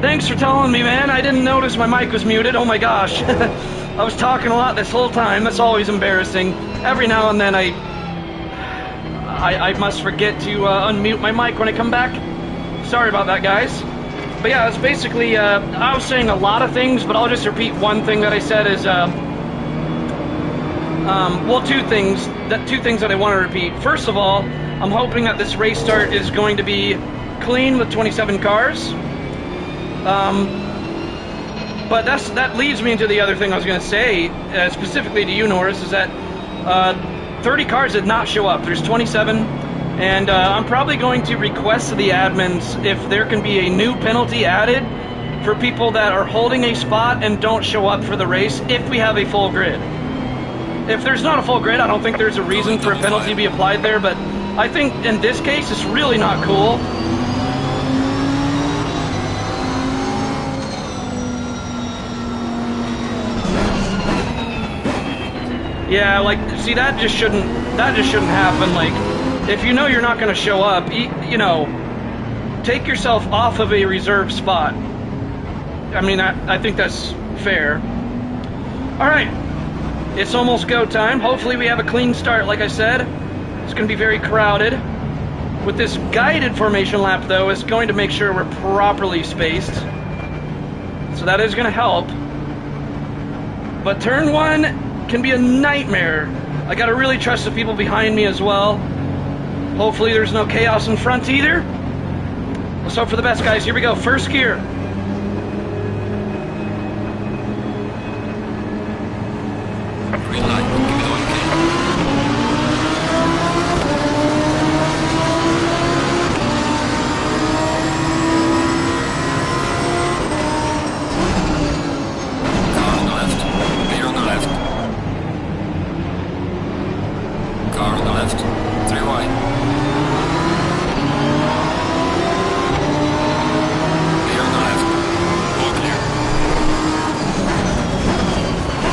Thanks for telling me, man. I didn't notice my mic was muted. Oh my gosh. I was talking a lot this whole time. That's always embarrassing. Every now and then I must forget to unmute my mic when I come back. Sorry about that, guys. But yeah, it's basically, I was saying a lot of things, but I'll just repeat one thing that I said is, well, two things that I want to repeat. First of all, I'm hoping that this race start is going to be clean with 27 cars. But that leads me into the other thing I was going to say, specifically to you, Norris, is that 30 cars did not show up. There's 27, and I'm probably going to request to the admins if there can be a new penalty added for people that are holding a spot and don't show up for the race if we have a full grid. If there's not a full grid, I don't think there's a reason for a penalty to be applied there, but I think in this case it's really not cool. Yeah, like, see, that just shouldn't happen. Like, if you know you're not going to show up, you know, take yourself off of a reserved spot. I mean, I think that's fair. All right, it's almost go time. Hopefully we have a clean start, like I said. It's going to be very crowded. With this guided formation lap, though, it's going to make sure we're properly spaced. So that is going to help. But turn one can be a nightmare. I gotta really trust the people behind me as well. Hopefully there's no chaos in front either. Let's hope for the best, guys. Here we go, first gear. Green light, give it all you can. Car on the left, clear on the left. Car on the left, 3 wide. Clear on the left, all clear.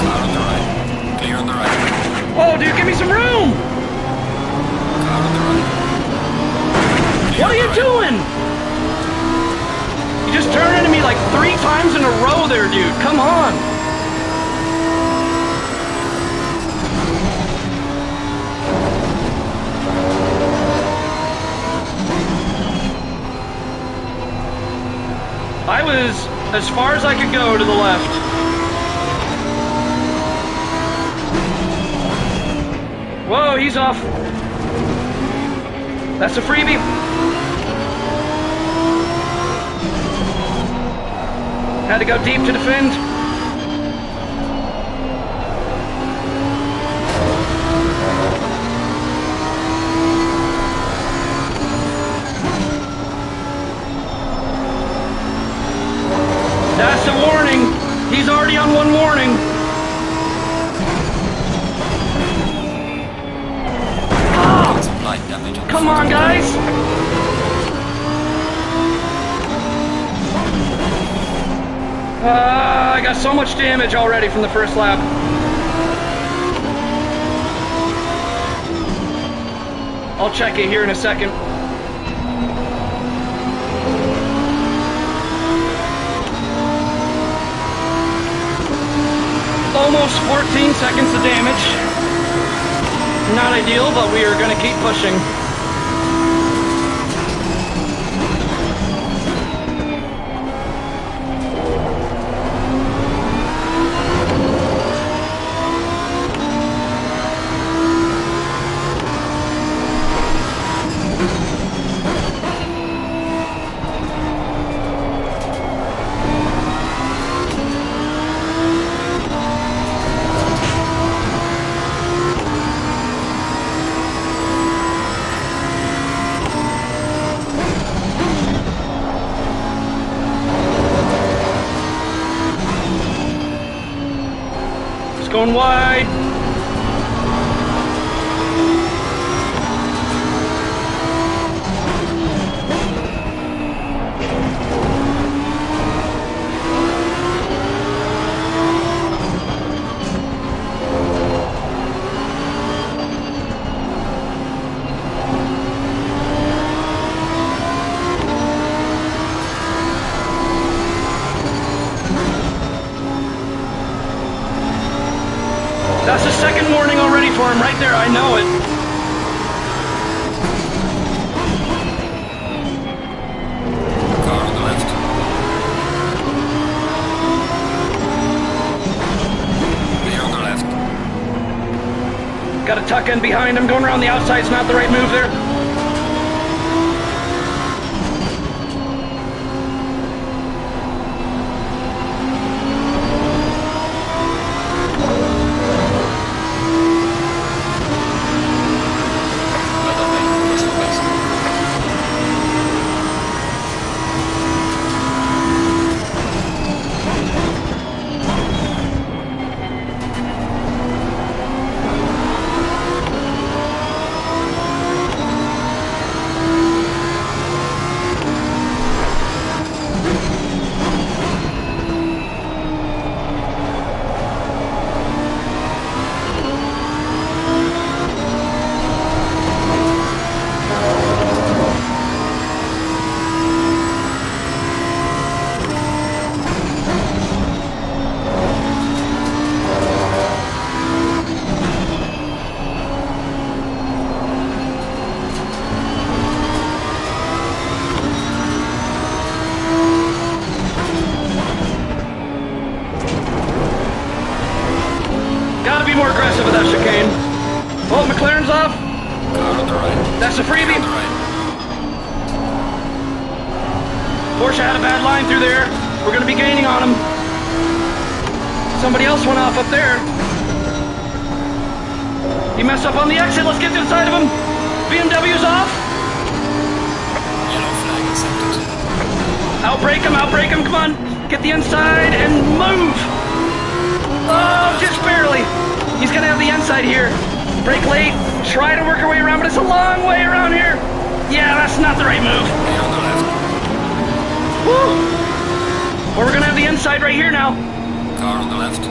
Car on the right, clear on the right. Oh, dude, give me some room! Car on the right. Clear What are on you the right. doing? You just turned into me like 3 times in a row there, dude. Come on. I was as far as I could go to the left. Whoa, he's off. That's a freebie. Had to go deep to defend. That's a warning. He's already on one warning. Some light damage on the Come on, guys. I got so much damage already from the first lap. I'll check it here in a second. Almost 14 seconds of damage. Not ideal, but we are going to keep pushing. Going wide. That's a second warning already for him right there, I know it. car on the left. Clear on the left. Got to tuck in behind him, going around the outside's not the right move there. Gotta be more aggressive with that chicane. Oh, McLaren's off. Car on the right. That's a freebie. On the right. Porsche had a bad line through there. We're gonna be gaining on him. Somebody else went off up there. He messed up on the exit. Let's get to the side of him. BMW's off. Yellow flag accepted. Outbrake him, come on. Get the inside and move. Oh, just barely. He's gonna have the inside here. Brake late, try to work our way around, but it's a long way around here. Yeah, that's not the right move. Clear on the left. Woo. Well, we're gonna have the inside right here now. Car on the left.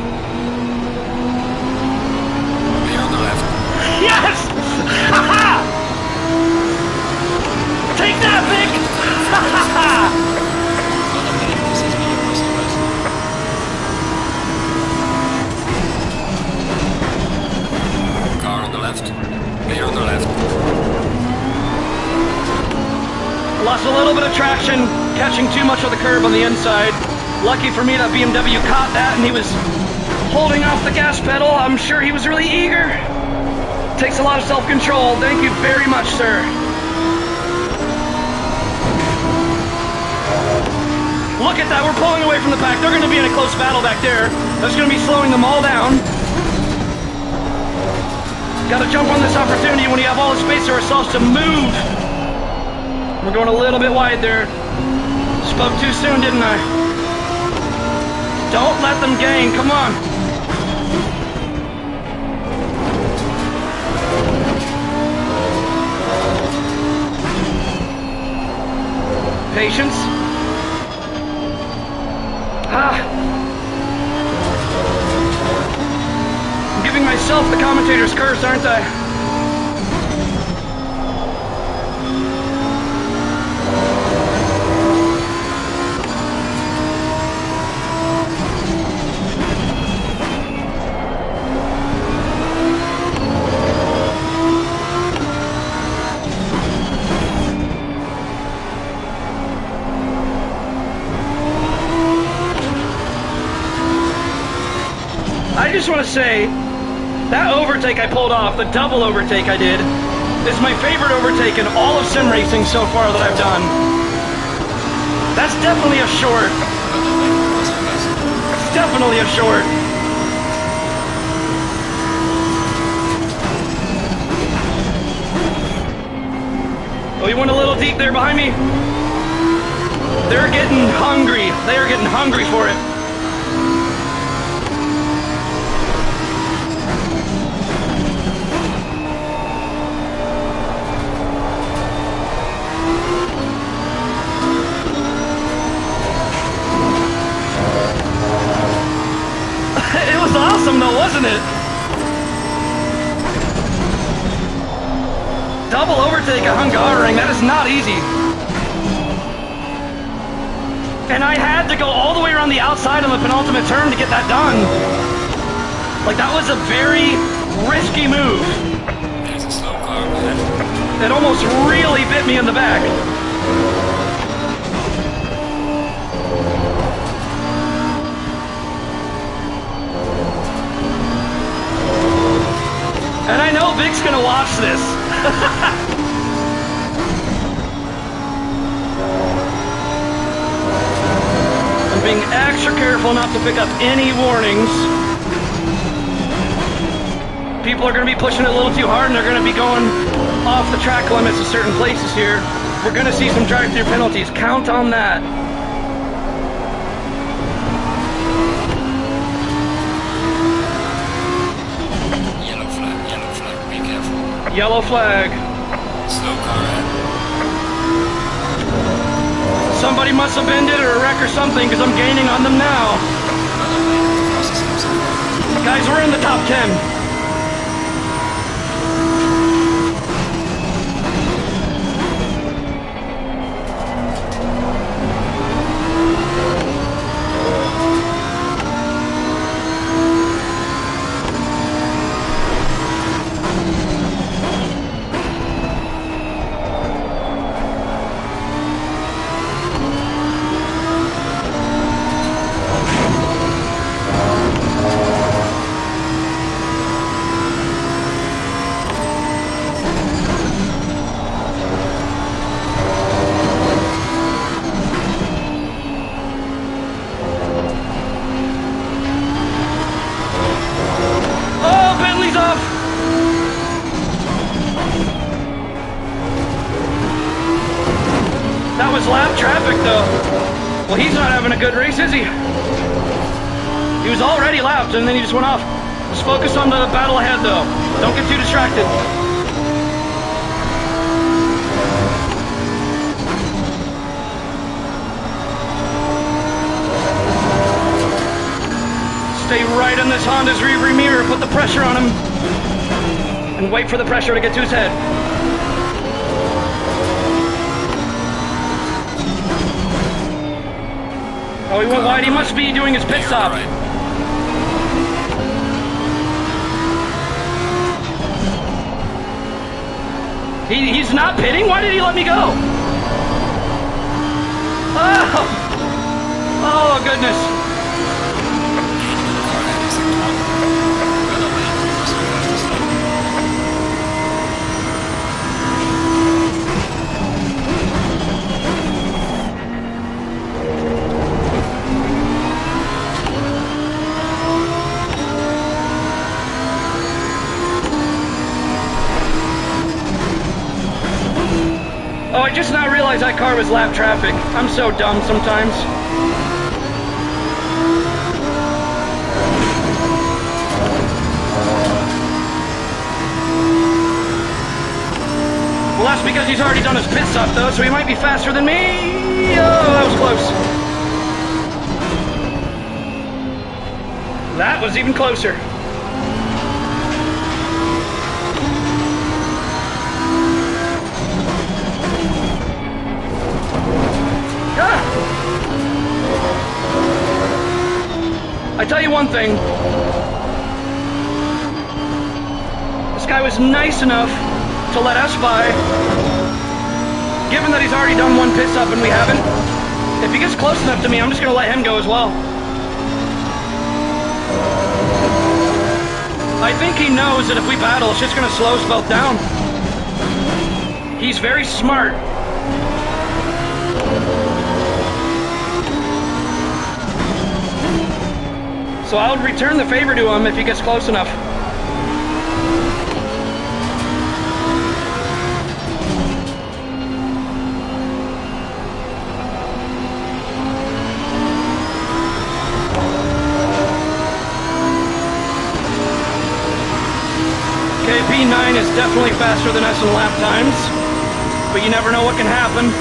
Clear on the left. Yes! Ha-ha! Take that, Vic! Ha-ha-ha! Car on the left. Clear on the left. Lost a little bit of traction, catching too much of the curb on the inside. Lucky for me that BMW caught that and he was holding off the gas pedal. I'm sure he was really eager. Takes a lot of self-control. Thank you very much, sir. Look at that, we're pulling away from the pack. They're going to be in a close battle back there. That's going to be slowing them all down. Got to jump on this opportunity when you have all the space to ourselves to move. We're going a little bit wide there. Spoke too soon, didn't I? Don't let them gain, come on. Patience. I'm giving myself the commentator's curse, aren't I? I just want to say, that overtake I pulled off, the double overtake I did, is my favorite overtake in all of sim racing so far that I've done. That's definitely a short. It's definitely a short. Oh, you went a little deep there behind me? They're getting hungry. They are getting hungry for it. Awesome though, wasn't it? Double overtake at Hungaroring, that is not easy. And I had to go all the way around the outside on the penultimate turn to get that done. Like, that was a very risky move. There's a slow car, man. It almost really bit me in the back. And I know Vic's gonna watch this. I'm being extra careful not to pick up any warnings. People are gonna be pushing it a little too hard and they're gonna be going off the track limits of certain places here. We're gonna see some drive-through penalties. Count on that. Yellow flag. Slow car in. Somebody must have bended or a wreck or something because I'm gaining on them now. Guys, we're in the top 10. That was lap traffic though. Well, he's not having a good race, is he? He was already lapped and then he just went off. Just focus on the battle ahead though. Don't get too distracted. Stay right in this Honda's rearview mirror, put the pressure on him, and wait for the pressure to get to his head. Oh, he went wide. He must be doing his pit stop. Right. He's not pitting? Why did he let me go? Oh goodness. I just now realized that car was lap traffic. I'm so dumb sometimes. Well, that's because he's already done his pit stop, though, so he might be faster than me. Oh, that was close. That was even closer. Ah! I tell you one thing. This guy was nice enough to let us by. Given that he's already done one pit stop and we haven't, if he gets close enough to me, I'm just going to let him go as well. I think he knows that if we battle, it's just going to slow us both down. He's very smart. So I'll return the favor to him if he gets close enough. P9 is definitely faster than us in lap times, but you never know what can happen.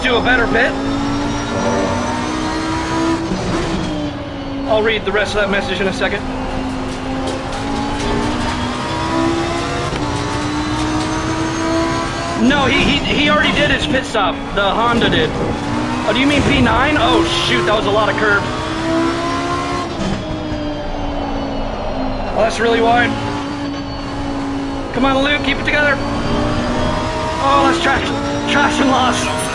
Do a better pit. I'll read the rest of that message in a second. No, he already did his pit stop. The Honda did. Oh, do you mean P9? Oh shoot, that was a lot of curb. Oh, that's really wide. Come on, Luke, keep it together. Oh, that's traction loss.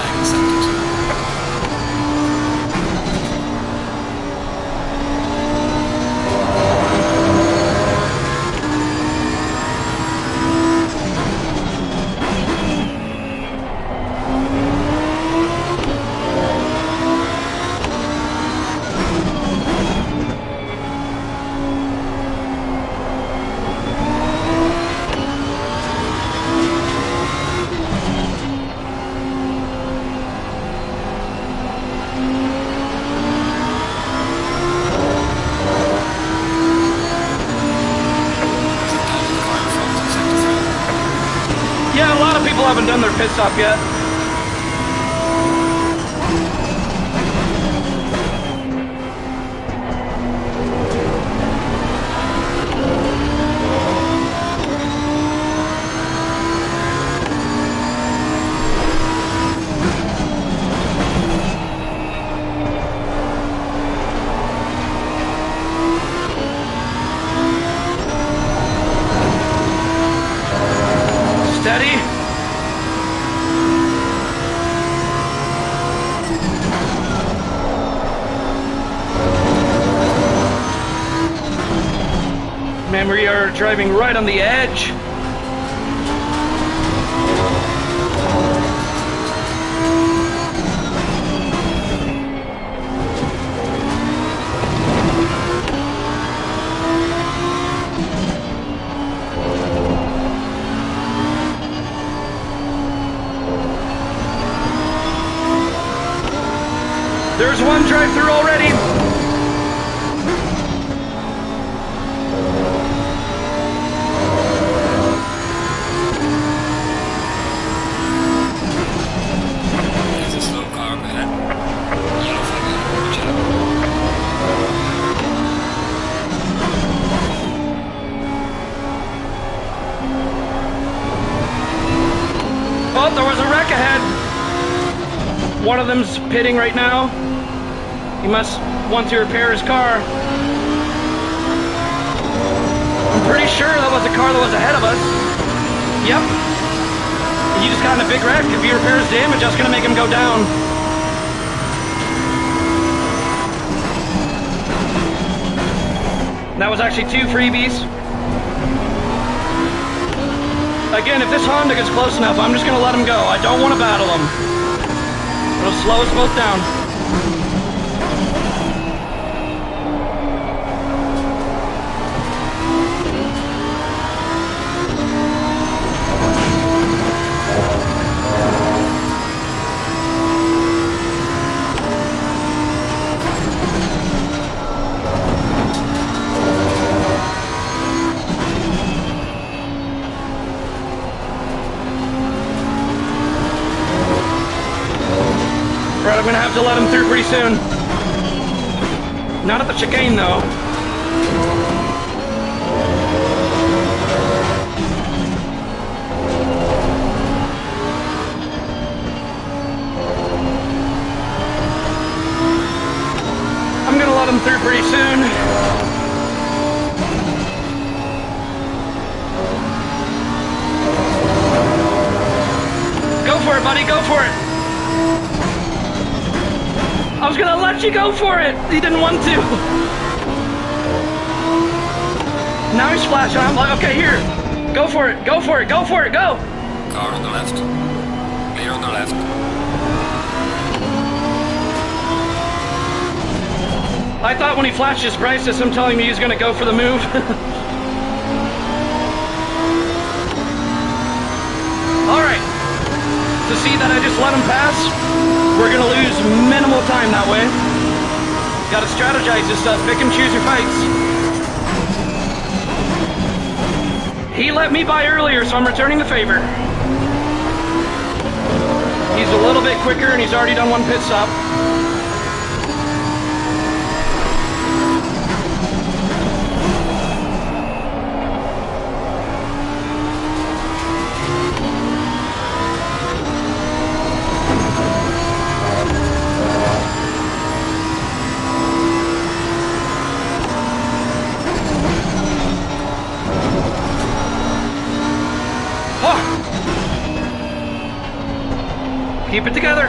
People haven't done their pit stop yet. Steady. Man, we are driving right on the edge. There's one drive-through already. Oh, there was a wreck ahead. One of them's pitting right now. He must want to repair his car. I'm pretty sure that was the car that was ahead of us. Yep. He just got in a big wreck. If he repairs damage, that's gonna make him go down. That was actually 2 freebies. Again, if this Honda gets close enough, I'm just gonna let him go. I don't want to battle him. It'll slow us both down. Right, I'm gonna have to let him through pretty soon. Not at the chicane though. I'm gonna let him through pretty soon. Go for it, buddy, go for it. I was gonna let you go for it! He didn't want to! Now he's flashing, I'm like, okay, here! Go for it, go for it, go for it, go! Car on the left. Clear on the left. I thought when he flashed his bright system telling me he was gonna go for the move. Alright. To see that I just let him pass, we're gonna lose minimal time that way. Gotta strategize this stuff, pick and choose your fights. He let me by earlier, so I'm returning the favor. He's a little bit quicker and he's already done 1 pit stop. Keep it together.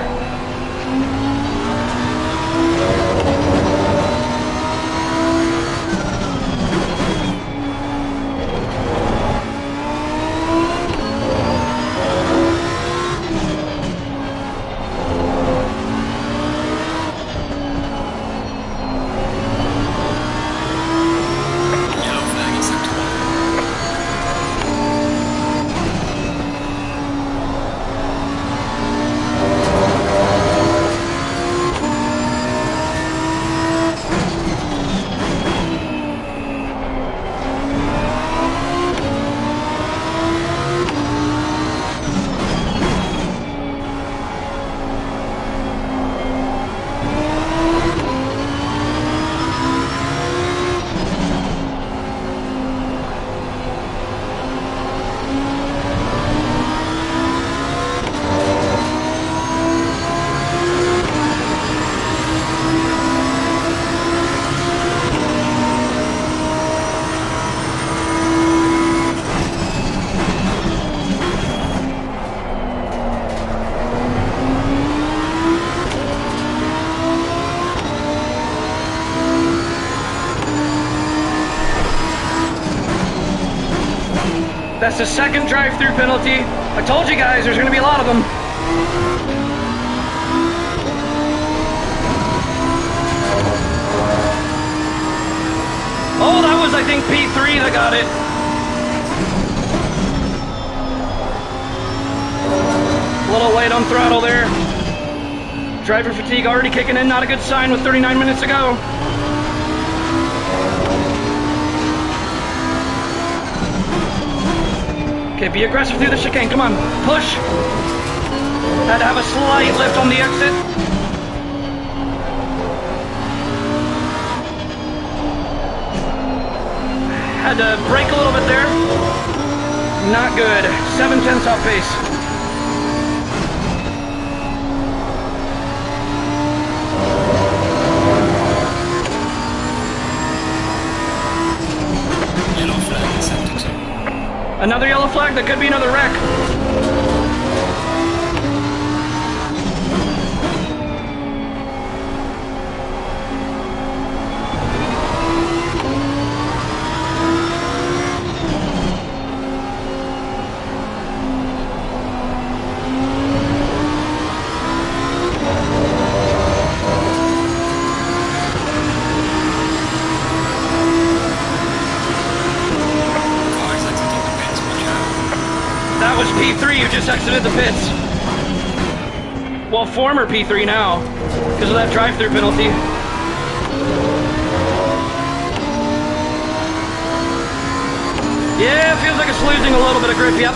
Yellow flag is acceptable. That's the second drive-through penalty. I told you guys there's going to be a lot of them. Oh, that was, I think, P3 that got it. A little late on throttle there. Driver fatigue already kicking in, not a good sign with 39 minutes to go. Okay, be aggressive through the chicane, come on, push. Had to have a slight lift on the exit. Had to brake a little bit there. Not good, 7/10 off pace. Yellow flag accepted. Another yellow flag, that could be another wreck. P3 who just exited the pits. Well, former P3 now, because of that drive-through penalty. Yeah, feels like it's losing a little bit of grip, yep.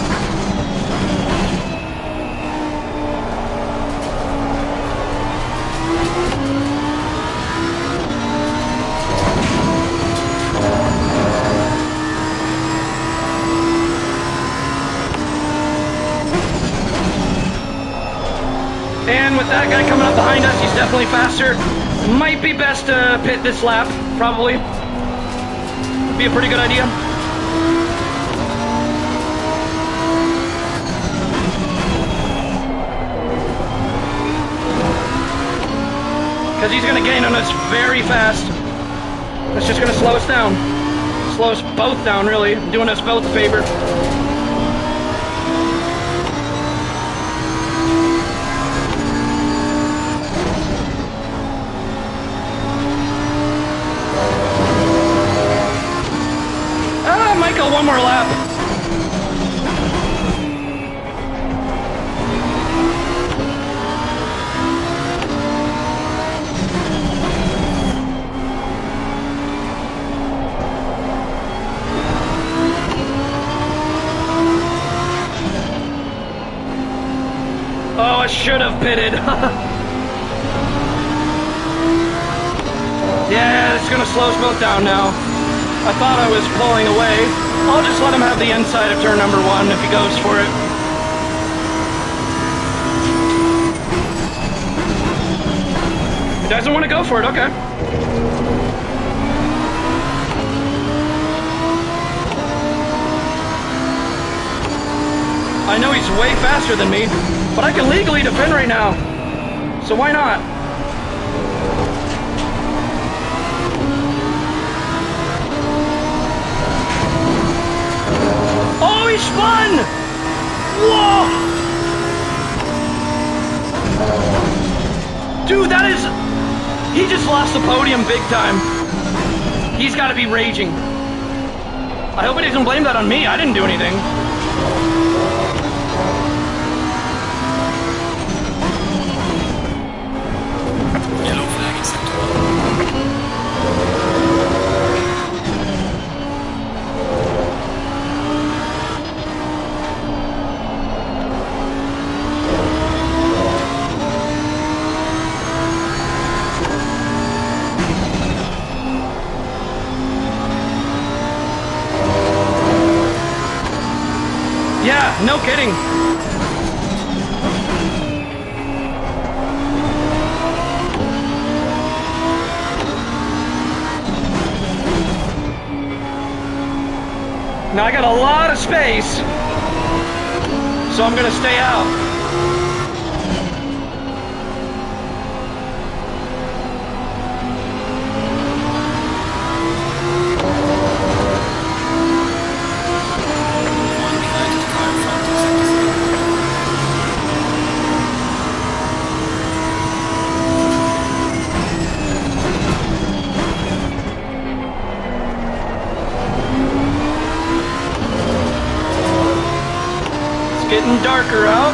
And with that guy coming up behind us, he's definitely faster. Might be best to pit this lap, probably. Would be a pretty good idea. Because he's going to gain on us very fast. That's just going to slow us down. Slow us both down, really. Doing us both a favor. Might go one more lap. Oh, I should have pitted. Yeah, it's gonna slow us both down now. I thought I was pulling away. I'll just let him have the inside of turn number 1 if he goes for it. He doesn't want to go for it, okay. I know he's way faster than me, but I can legally defend right now. So why not? Oh, he spun! Whoa! Dude, that is... He just lost the podium big time. He's got to be raging. I hope he doesn't blame that on me. I didn't do anything. Yellow flag acceptable. Yeah, no kidding. Now I got a lot of space, so I'm gonna stay out. Getting darker out.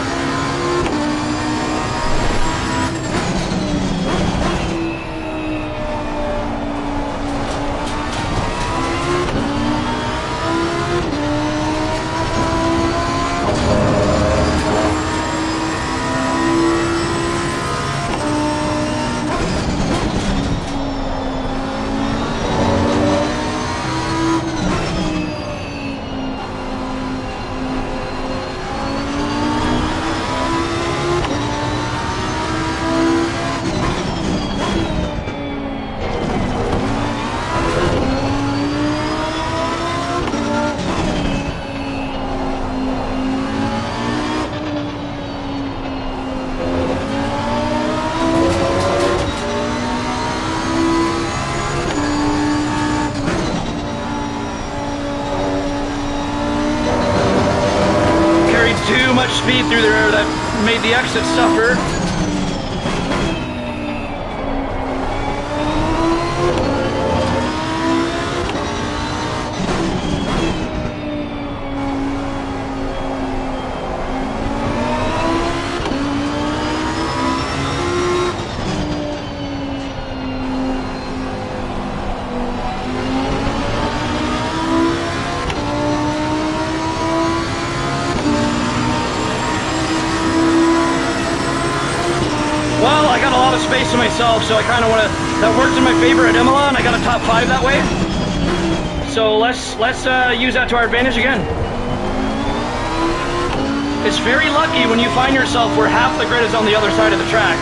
Too much speed through there that made the exit suffer. race to myself, so I kind of want to. That worked in my favor at Imola, and I got a top 5 that way. So let's use that to our advantage again. It's very lucky when you find yourself where half the grid is on the other side of the track.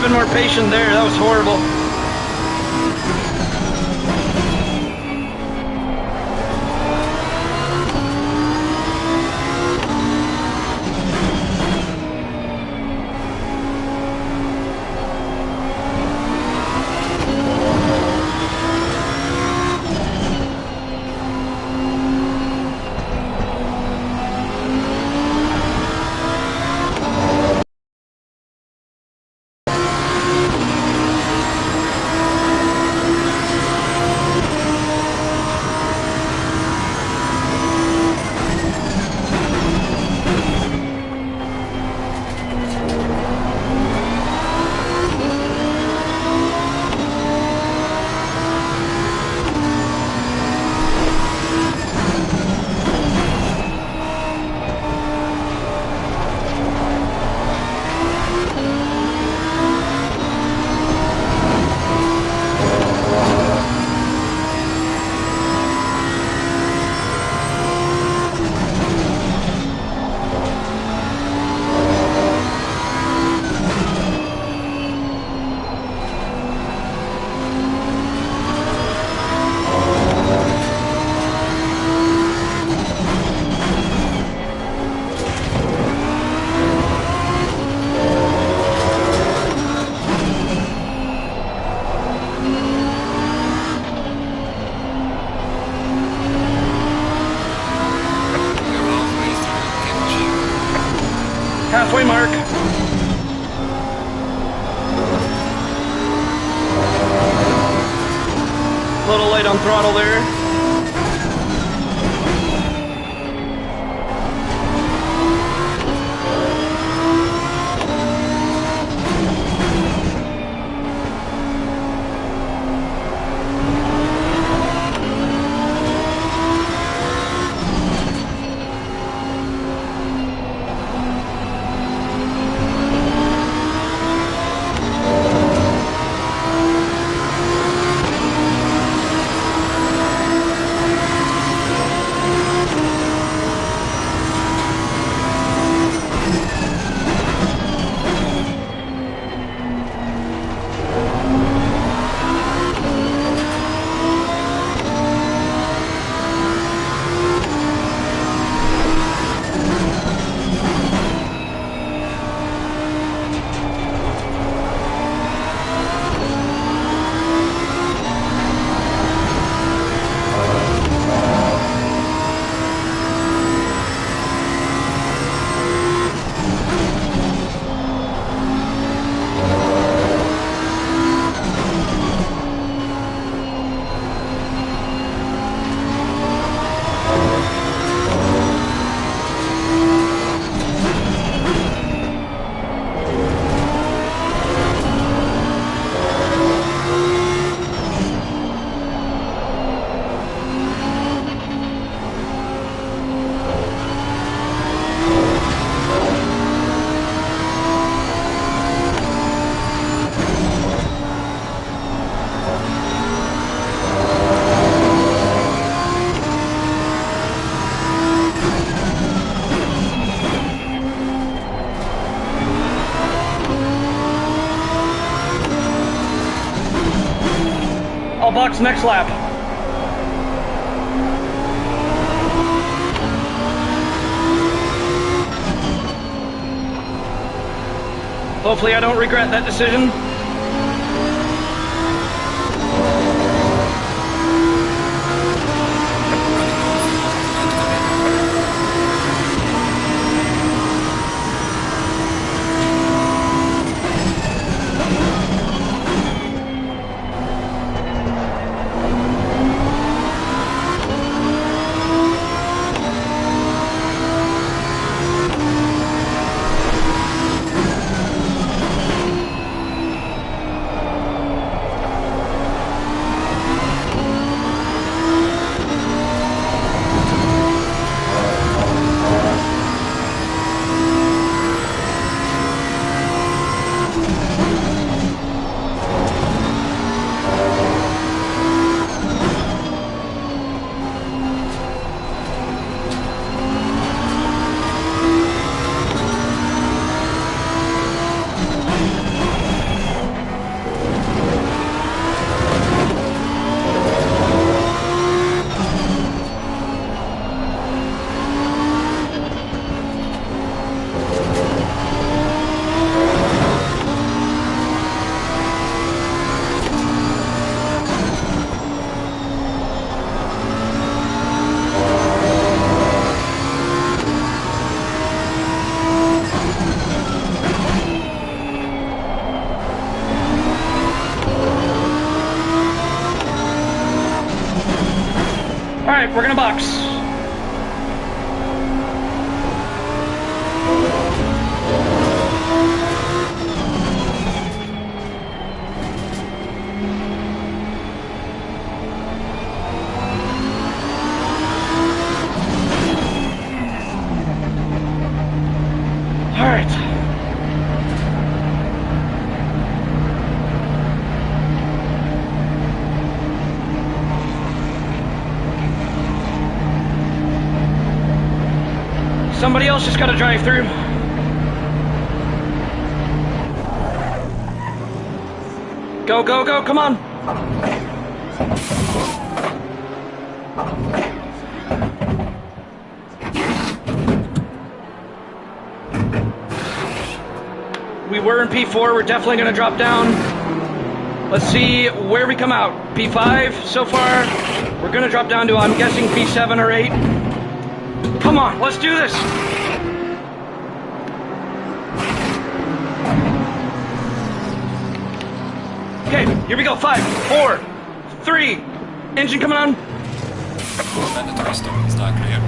More patient there, that was horrible. Halfway mark. A little light on throttle there. box next lap. Hopefully I don't regret that decision. Alright, we're gonna box. Alright. Somebody else just gotta drive through. Go, go, go, come on. We were in P4, we're definitely gonna drop down. Let's see where we come out. P5 so far. We're gonna drop down to, I'm guessing, P7 or 8. Come on, let's do this. Okay, here we go. 5, 4, 3. Engine coming on. Mandatory stop, start clear.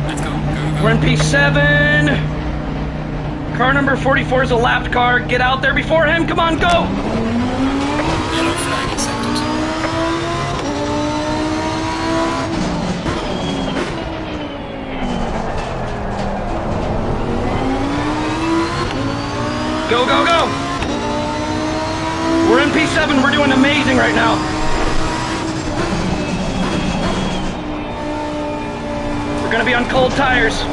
Let's go, go, go. We're in P7. Car number 44 is a lapped car. Get out there before him. Come on, go. Yellow flag accepted. Go, go, go! We're in P7, we're doing amazing right now. We're gonna be on cold tires.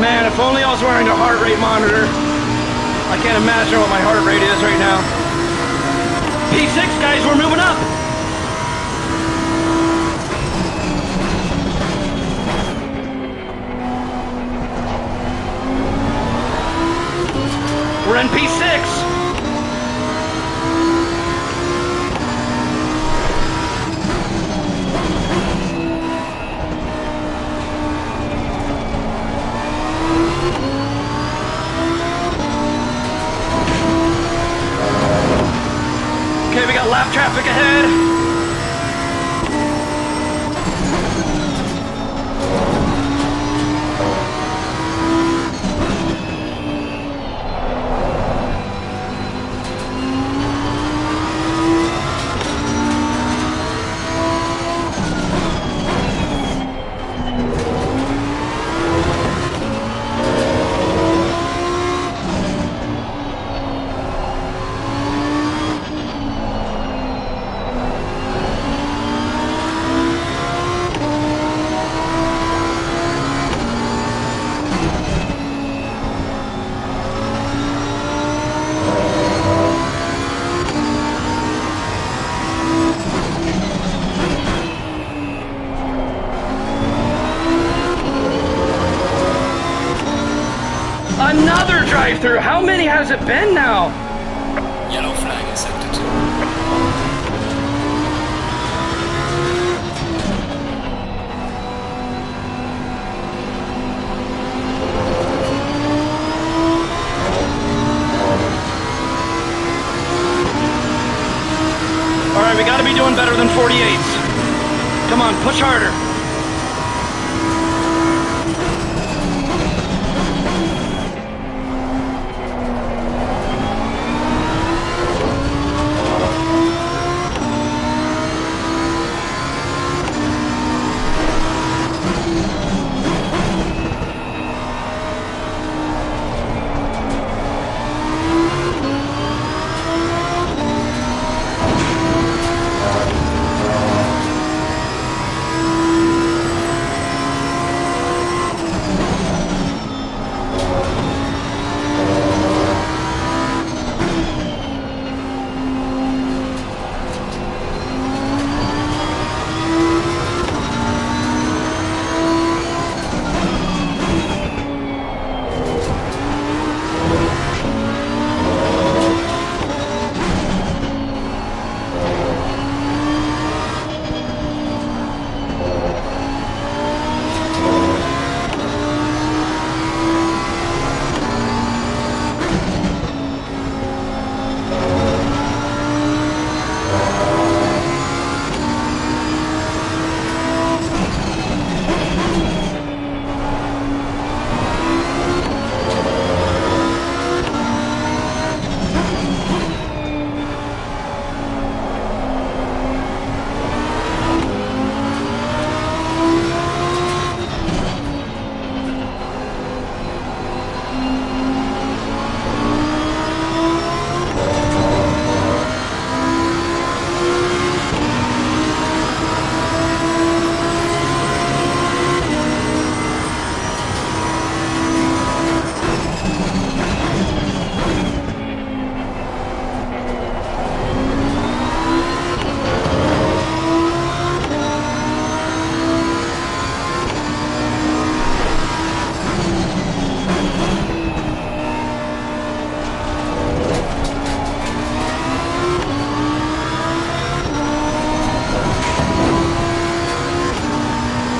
Man, if only I was wearing a heart rate monitor. I can't imagine what my heart rate is right now. P6, guys, we're moving up. We're in P6. Okay, we got lap traffic ahead. Another drive-through. How many has it been now? Yellow flag accepted. All right, we got to be doing better than 48s. Come on, push harder.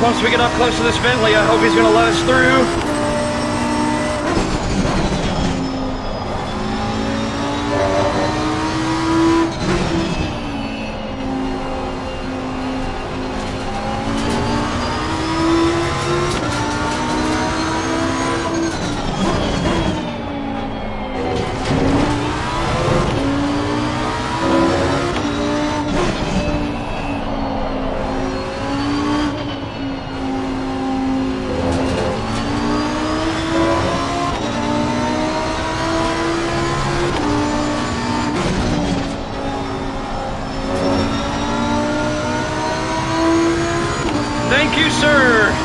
Once we get up close to this Bentley, I hope he's going to let us through. Thank you, sir.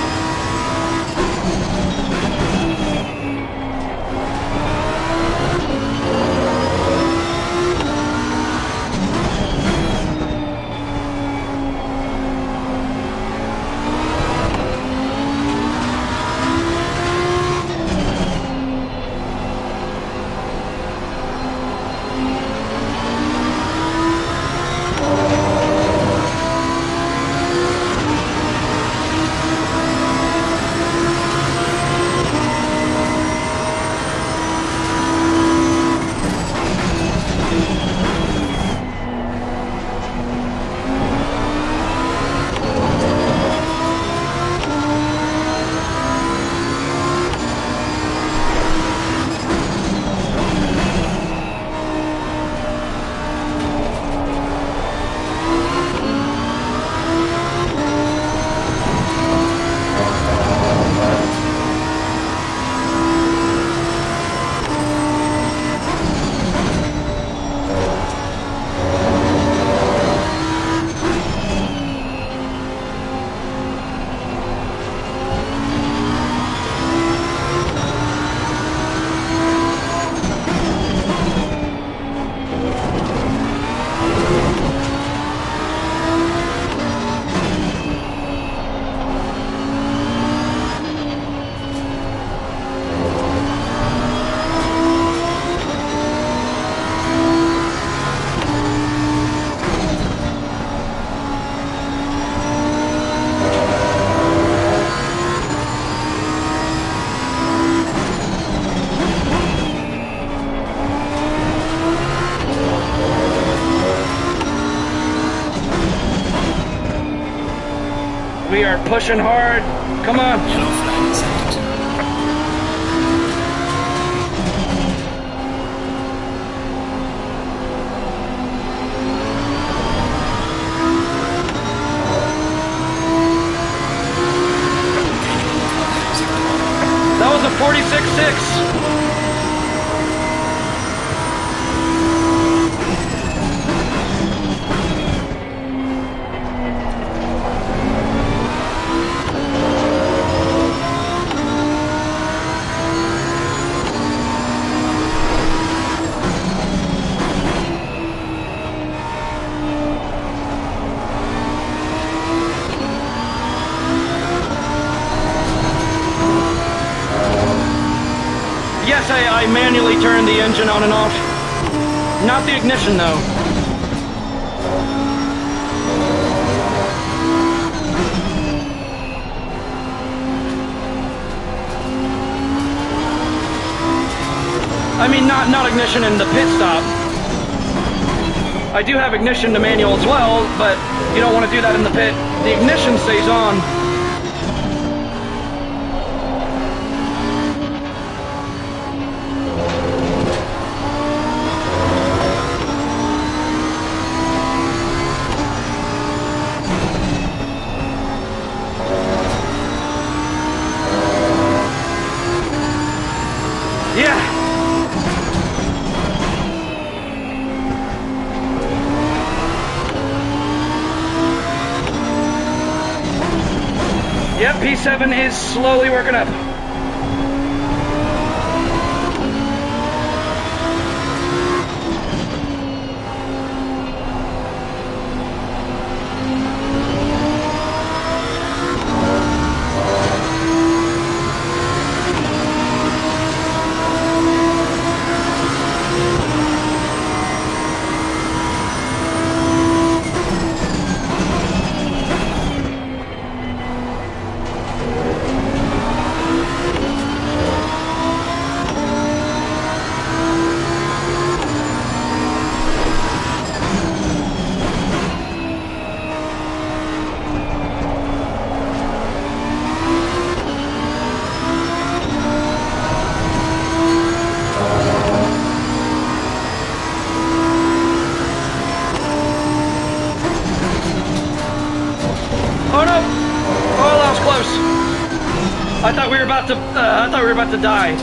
pushing hard. Come on. Yellow flag is set. That was a 46.6. Yes, I manually turned the engine on and off. Not the ignition, though. I mean, not ignition in the pit stop. I do have ignition to manual as well, but you don't want to do that in the pit. The ignition stays on. Yeah. Yep, P7 is slowly working up. Oh no! Oh, that was close. I thought we were about to die.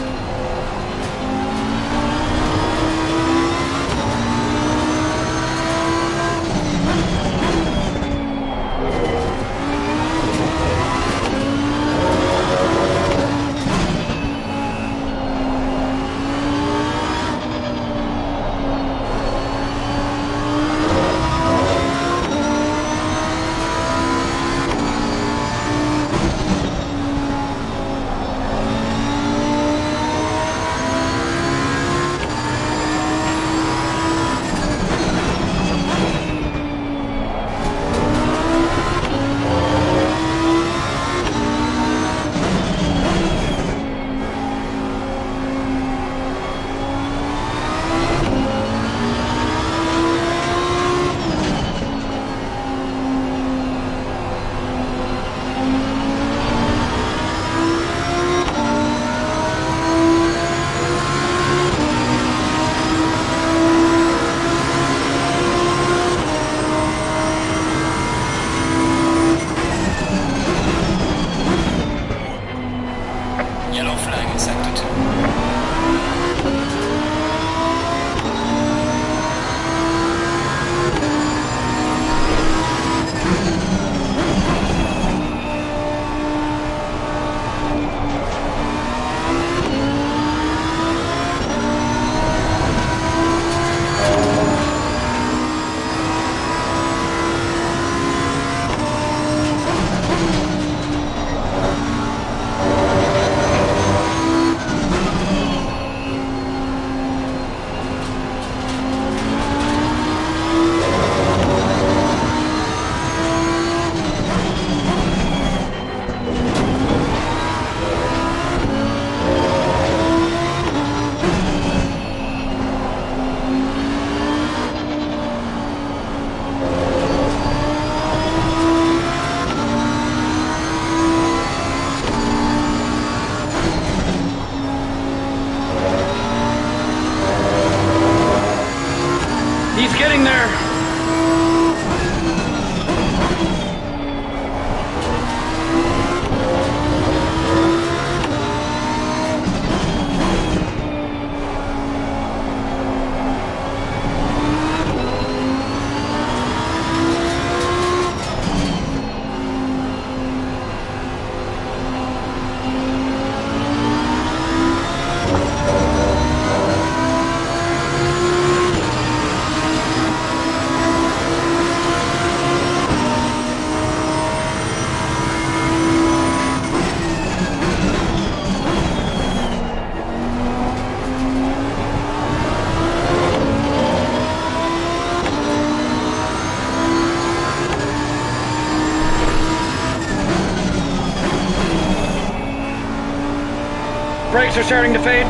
Brakes are starting to fade.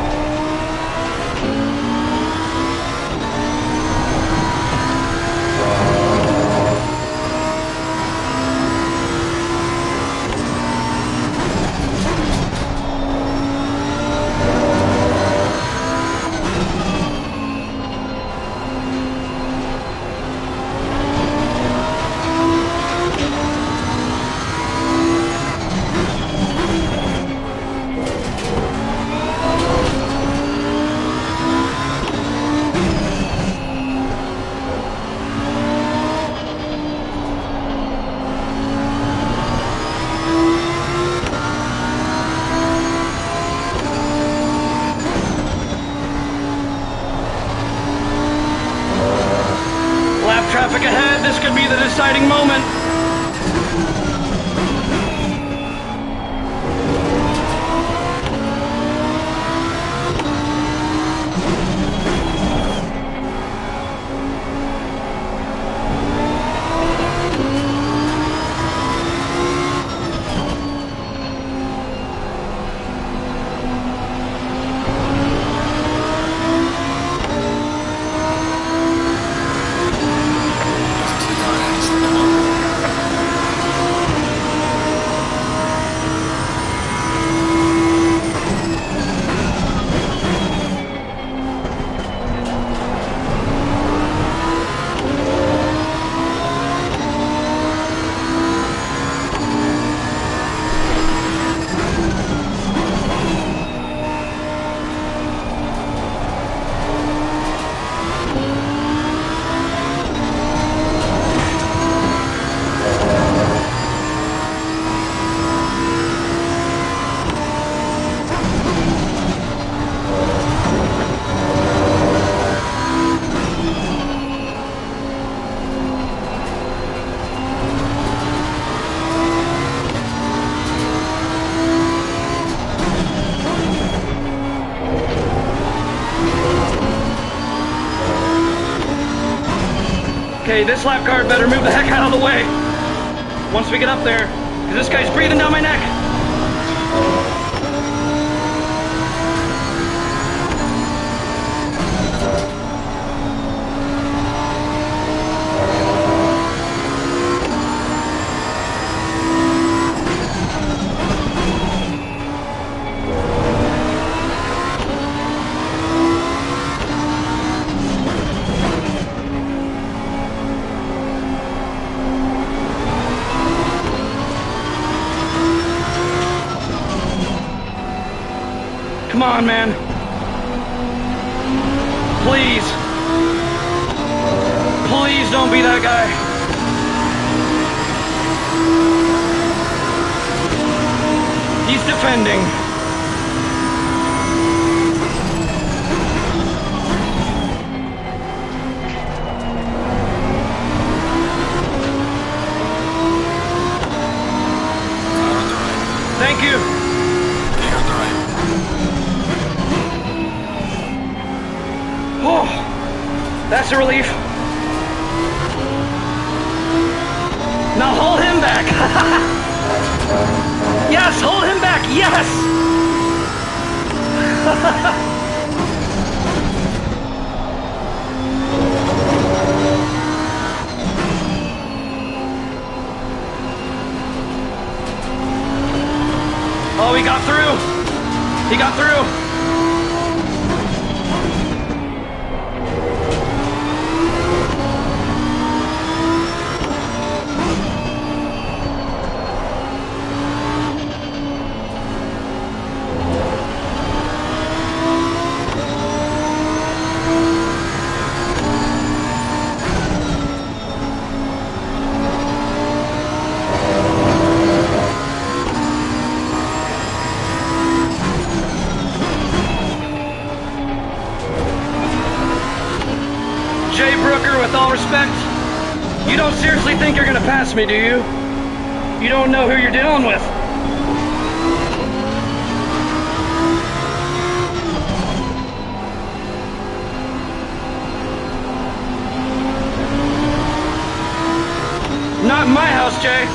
Traffic ahead, this could be the deciding moment. Okay, this lap guard better move the heck out of the way once we get up there, because this guy's breathing down my neck. Come on, man. Please. Please don't be that guy. He's defending. Thank you. Oh, that's a relief. Now hold him back. Yes, hold him back. Yes. Oh, he got through. He got through. With all respect, you don't seriously think you're gonna pass me, do you? You don't know who you're dealing with. Not in my house, Jay.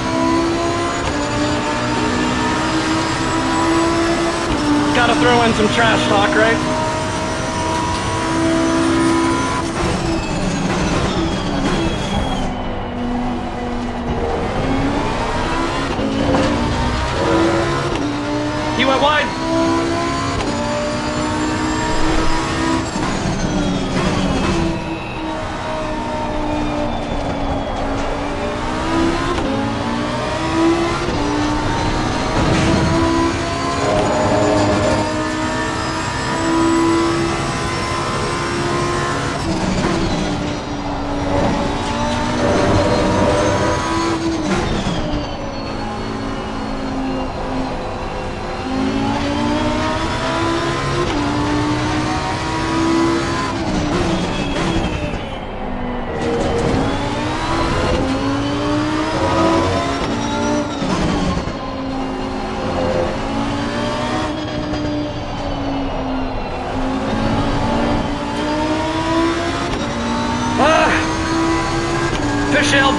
Gotta throw in some trash talk, right? He went wide. Fish shield.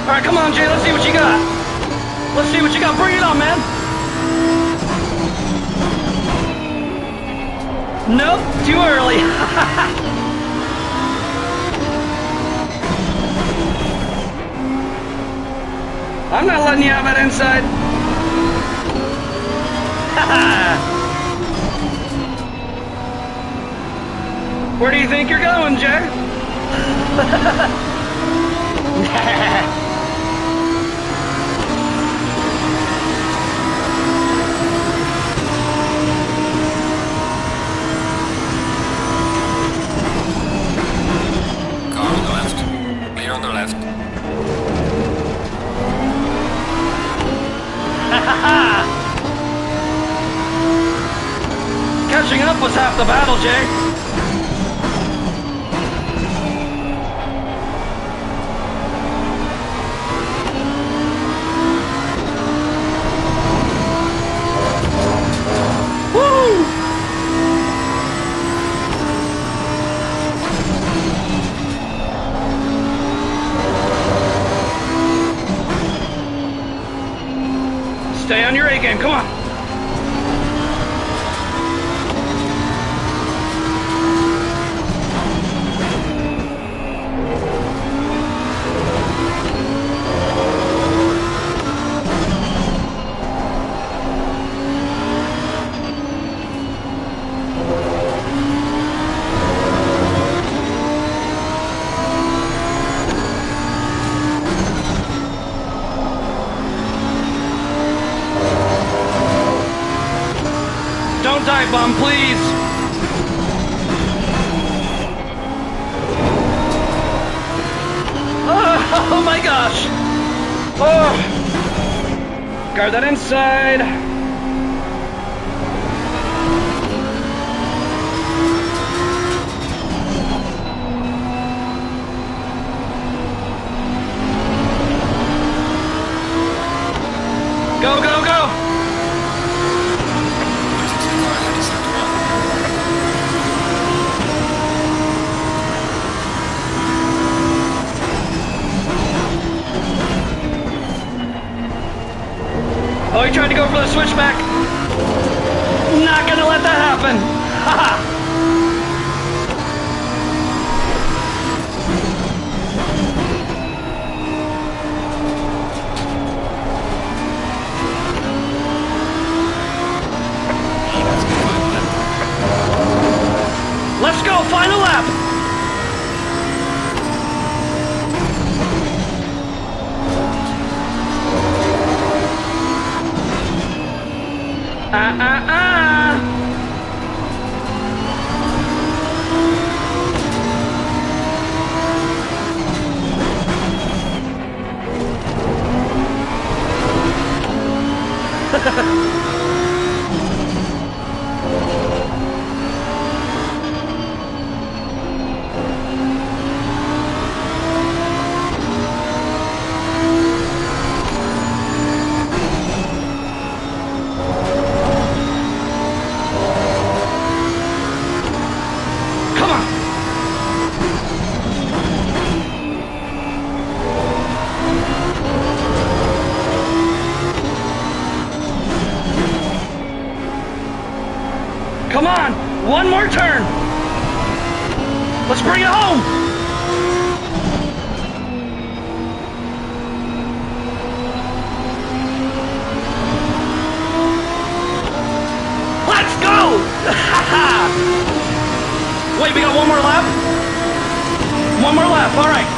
Alright, come on, Jay, let's see what you got. Let's see what you got. Bring it on, man. Nope, too early. I'm not letting you have that inside. Where do you think you're going, Jay? Car on the left. Clear on the left. Catching up was half the battle, Jay. Stay on your A game, come on. Don't dive bomb, please. Oh my gosh. Oh. Guard that inside. Go, go, go. Oh, he tried to go for the switchback. Not gonna let that happen. Haha. Let's go, final lap. Come on! One more turn! Let's bring it home! Let's go! Wait, we got one more lap? One more lap, alright.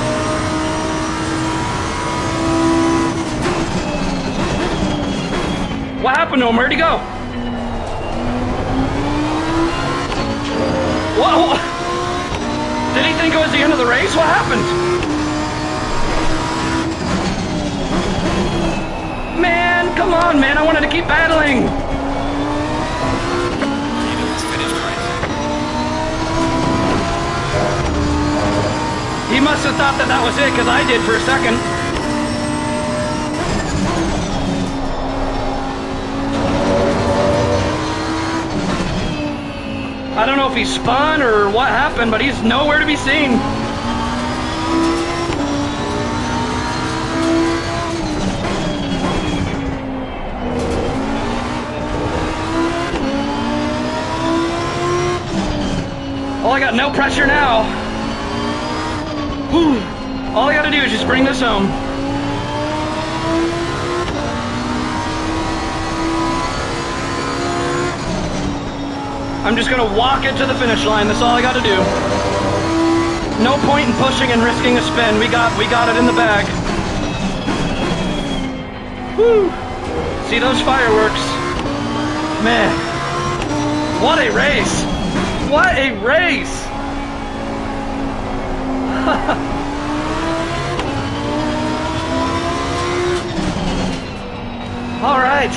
What happened to him? Where'd he go? Whoa! Did he think it was the end of the race? What happened? Man, come on, man. I wanted to keep battling. He must have thought that that was it, because I did for a second. I don't know if he spun or what happened, but he's nowhere to be seen. Oh, I got no pressure now. Whew. All I gotta do is just bring this home. I'm just gonna walk it to the finish line. That's all I gotta do. No point in pushing and risking a spin. We got it in the bag. Woo! See those fireworks? Man, what a race! What a race! All right.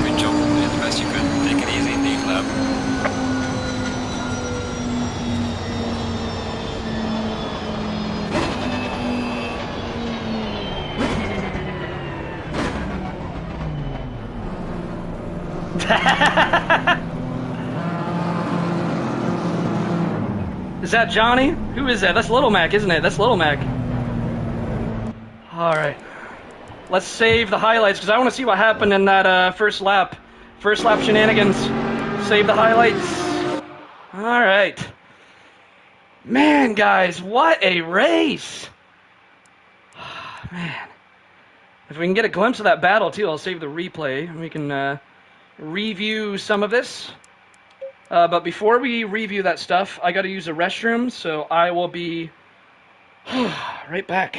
Good job. You did the best you could. Take it easy indeed, lab. Is that Johnny? Who is that? That's Little Mac, isn't it? That's Little Mac. All right. Let's save the highlights, because I want to see what happened in that first lap. First lap shenanigans. Save the highlights. All right. Man, guys, what a race. Man. If we can get a glimpse of that battle, too, I'll save the replay. We can review some of this. But before we review that stuff, I got to use a restroom, so I will be right back.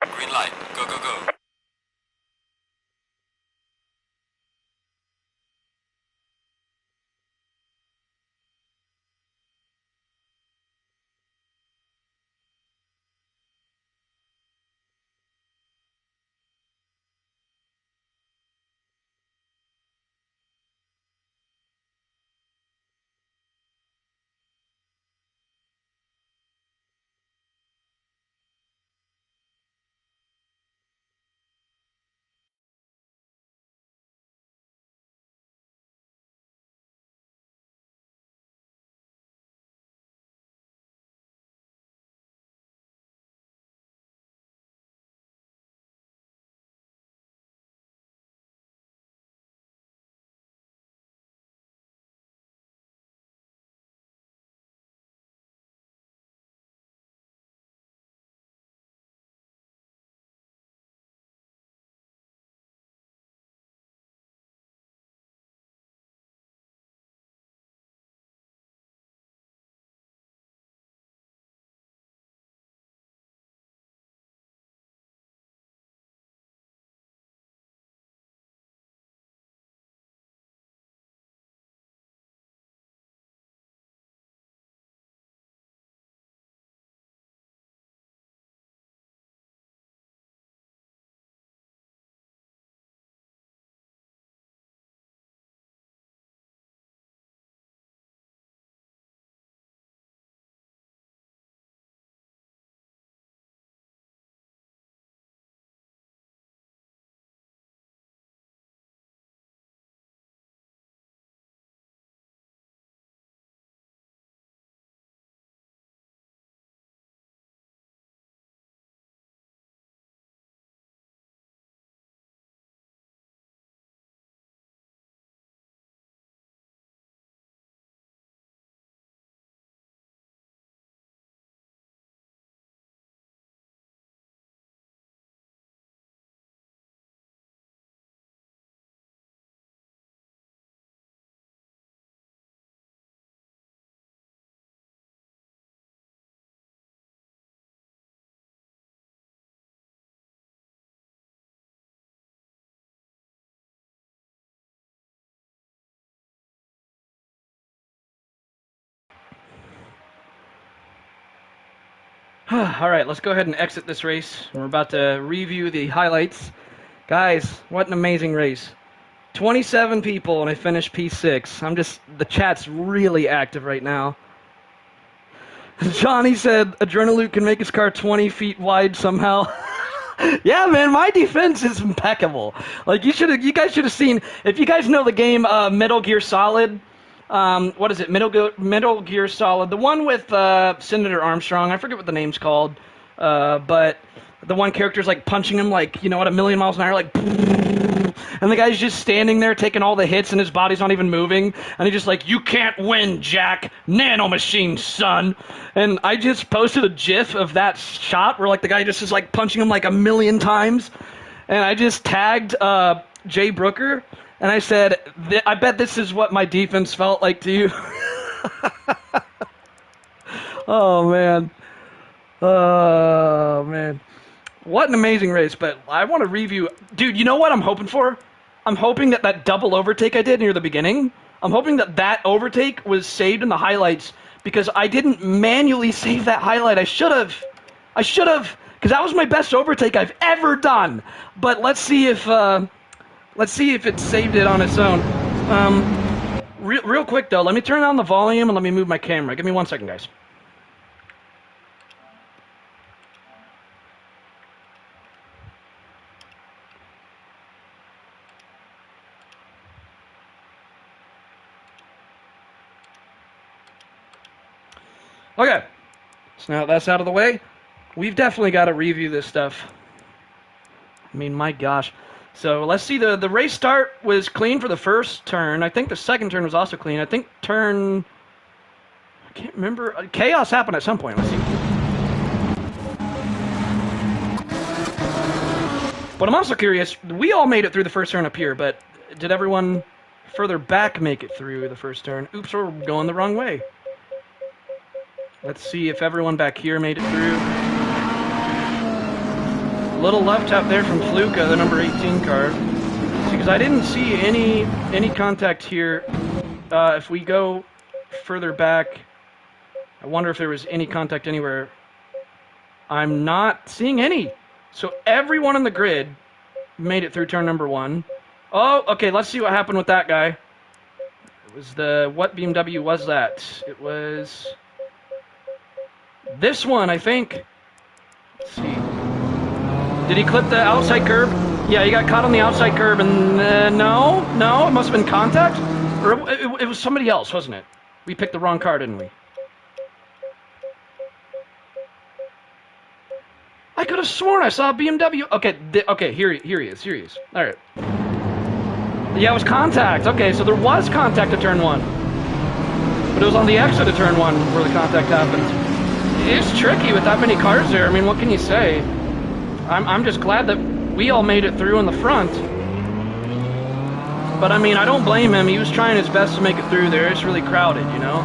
Green light. Go, go, go. All right, let's go ahead and exit this race. We're about to review the highlights. Guys, what an amazing race. 27 people, and I finished P6. The chat's really active right now. Johnny said Adrenaluke can make his car 20 feet wide somehow. Yeah, man, my defense is impeccable. Like, you guys should have seen, if you guys know the game Metal Gear Solid, what is it, Metal Gear Solid, the one with Senator Armstrong, I forget what the name's called, but the one character's like punching him like, you know, at a million miles an hour, like, and the guy's just standing there taking all the hits and his body's not even moving, and he's just like, you can't win, Jack, nanomachine, son. And I just posted a gif of that shot where like the guy just is like punching him like a million times, and I just tagged Jay Brooker, and I said, I bet this is what my defense felt like to you. Oh, man. Oh, man. What an amazing race, but I want to review... Dude, you know what I'm hoping for? I'm hoping that double overtake I did near the beginning, I'm hoping that overtake was saved in the highlights, because I didn't manually save that highlight. I should have, because that was my best overtake I've ever done. But let's see if it saved it on its own. Real quick, though, let me turn on the volume and let me move my camera. Give me 1 second, guys. Okay, so now that's out of the way, we've definitely got to review this stuff. I mean, my gosh. So let's see, the race start was clean for the first turn. I think the second turn was also clean. I think I can't remember. Chaos happened at some point. Let's see. But I'm also curious, we all made it through the first turn up here, but did everyone further back make it through the first turn? Oops, we're going the wrong way. Let's see if everyone back here made it through. A little left out there from Fluka, the number 18 car. Because I didn't see any contact here. If we go further back, I wonder if there was any contact anywhere. I'm not seeing any. So everyone on the grid made it through turn number 1. Oh, okay, let's see what happened with that guy. It was what BMW was that? It was... this one, I think. Let's see. Did he clip the outside curb? Yeah, he got caught on the outside curb, and no, it must have been contact? Or it was somebody else, wasn't it? We picked the wrong car, didn't we? I could have sworn I saw a BMW. Okay, here he is. All right. Yeah, it was contact. Okay, so there was contact at turn 1. But it was on the exit of turn 1 where the contact happened. It's tricky with that many cars there. I mean, what can you say? I'm just glad that we all made it through in the front. But I mean, I don't blame him. He was trying his best to make it through there. It's really crowded, you know?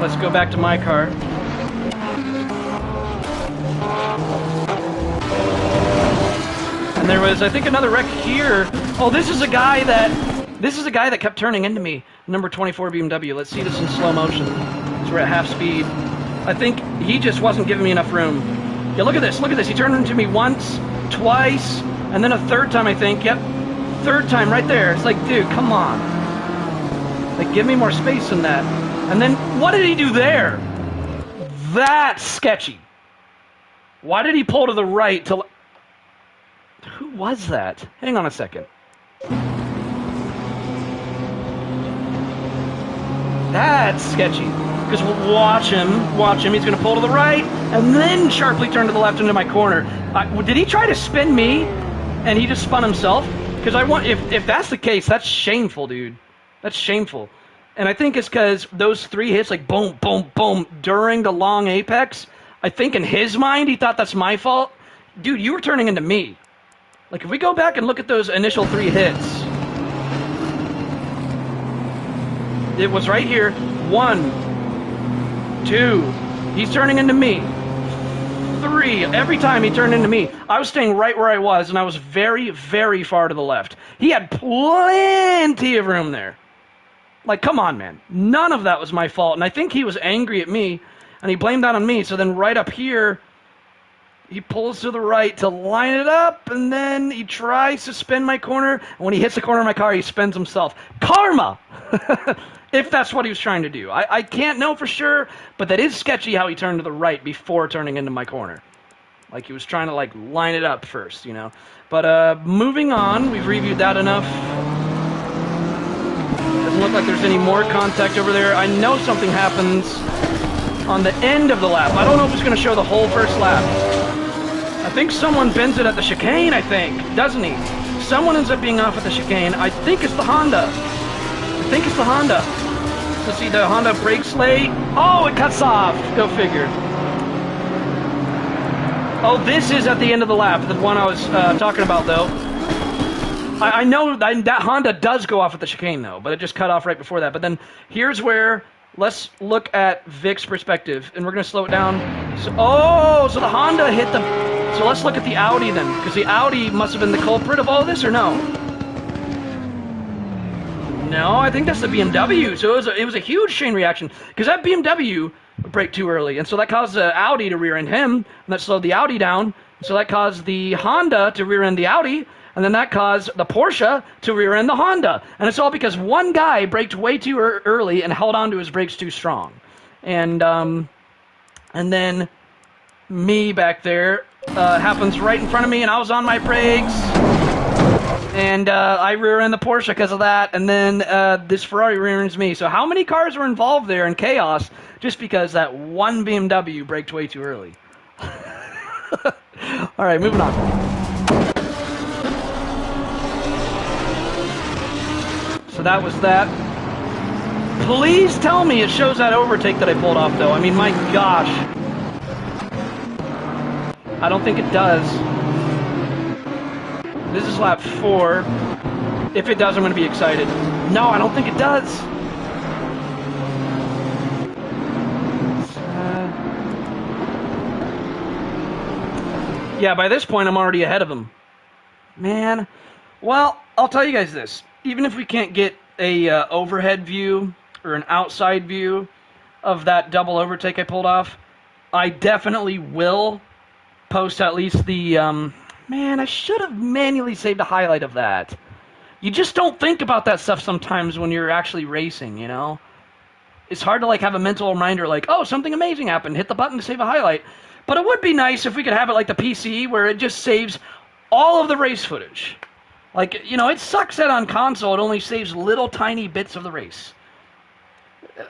Let's go back to my car. And there was, I think, another wreck here. Oh, this is a guy that kept turning into me. Number 24 BMW. Let's see this in slow motion. So we're at half speed. I think he just wasn't giving me enough room. Yeah, look at this. He turned into me once, twice, and then a third time, I think. Yep, third time right there. It's like, dude, come on. Like, give me more space than that. And then, what did he do there? That's sketchy. Why did he pull to the right to... Who was that? Hang on a second. That's sketchy. Because watch him. He's going to pull to the right, and then sharply turn to the left into my corner. Did he try to spin me, and he just spun himself? Because if that's the case, that's shameful, dude. That's shameful. And I think it's because those 3 hits, like boom, boom, boom, during the long apex, I think in his mind, he thought that's my fault. Dude, you were turning into me. Like, if we go back and look at those initial 3 hits, it was right here. 1, 2, he's turning into me. 3, every time he turned into me. I was staying right where I was, and I was very, very far to the left. He had plenty of room there. Like, come on, man. None of that was my fault, and I think he was angry at me. and he blamed that on me. So then right up here, he pulls to the right to line it up, and then he tries to spin my corner. And when he hits the corner of my car, he spins himself. Karma! If that's what he was trying to do. I can't know for sure, but that is sketchy how he turned to the right before turning into my corner. Like he was trying to like line it up first, you know. But moving on, we've reviewed that enough. Doesn't look like there's any more contact over there. I know something happens on the end of the lap. I don't know if it's going to show the whole first lap. I think someone bends it at the chicane, I think, doesn't he? Someone ends up being off at the chicane. I think it's the Honda. So see, the Honda brakes late. Oh, it cuts off. Go figure. Oh, this is at the end of the lap, the one I was talking about, though. I know that Honda does go off at the chicane, though, but it just cut off right before that. But then here's where, let's look at Vic's perspective, and we're going to slow it down. So the Honda hit the... So let's look at the Audi then, because the Audi must have been the culprit of all this, or no? No, I think that's the BMW. So it was a huge chain reaction, because that BMW braked too early, and so that caused the Audi to rear-end him, and that slowed the Audi down, so that caused the Honda to rear-end the Audi, and then that caused the Porsche to rear-end the Honda. And it's all because one guy braked way too early and held on to his brakes too strong. And then me back there happens right in front of me, and I was on my brakes, and I rear-end the Porsche because of that, and then this Ferrari rear-ends me. So how many cars were involved there in chaos just because that one BMW braked way too early? All right, moving on. So that was that. Please tell me it shows that overtake that I pulled off, though. I mean, my gosh. I don't think it does. This is lap 4. If it does, I'm going to be excited. No, I don't think it does. Yeah, by this point, I'm already ahead of him. Man. Well, I'll tell you guys this. Even if we can't get a overhead view or an outside view of that double overtake I pulled off, I definitely will post at least the... man, I should have manually saved a highlight of that. You just don't think about that stuff sometimes when you're actually racing, you know? It's hard to like have a mental reminder like, oh, something amazing happened, hit the button to save a highlight. But it would be nice if we could have it like the PC where it just saves all of the race footage. Like, you know, it sucks that on console it only saves little tiny bits of the race.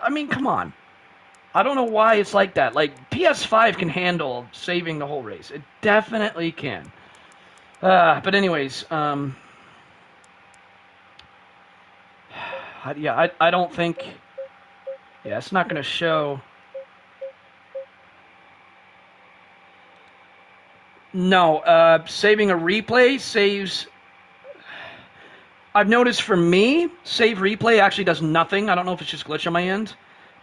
I mean, come on. I don't know why it's like that. Like, PS5 can handle saving the whole race. It definitely can. But anyways, I don't think... Yeah, it's not going to show... No, saving a replay saves... I've noticed for me, save replay actually does nothing. I don't know if it's just glitch on my end.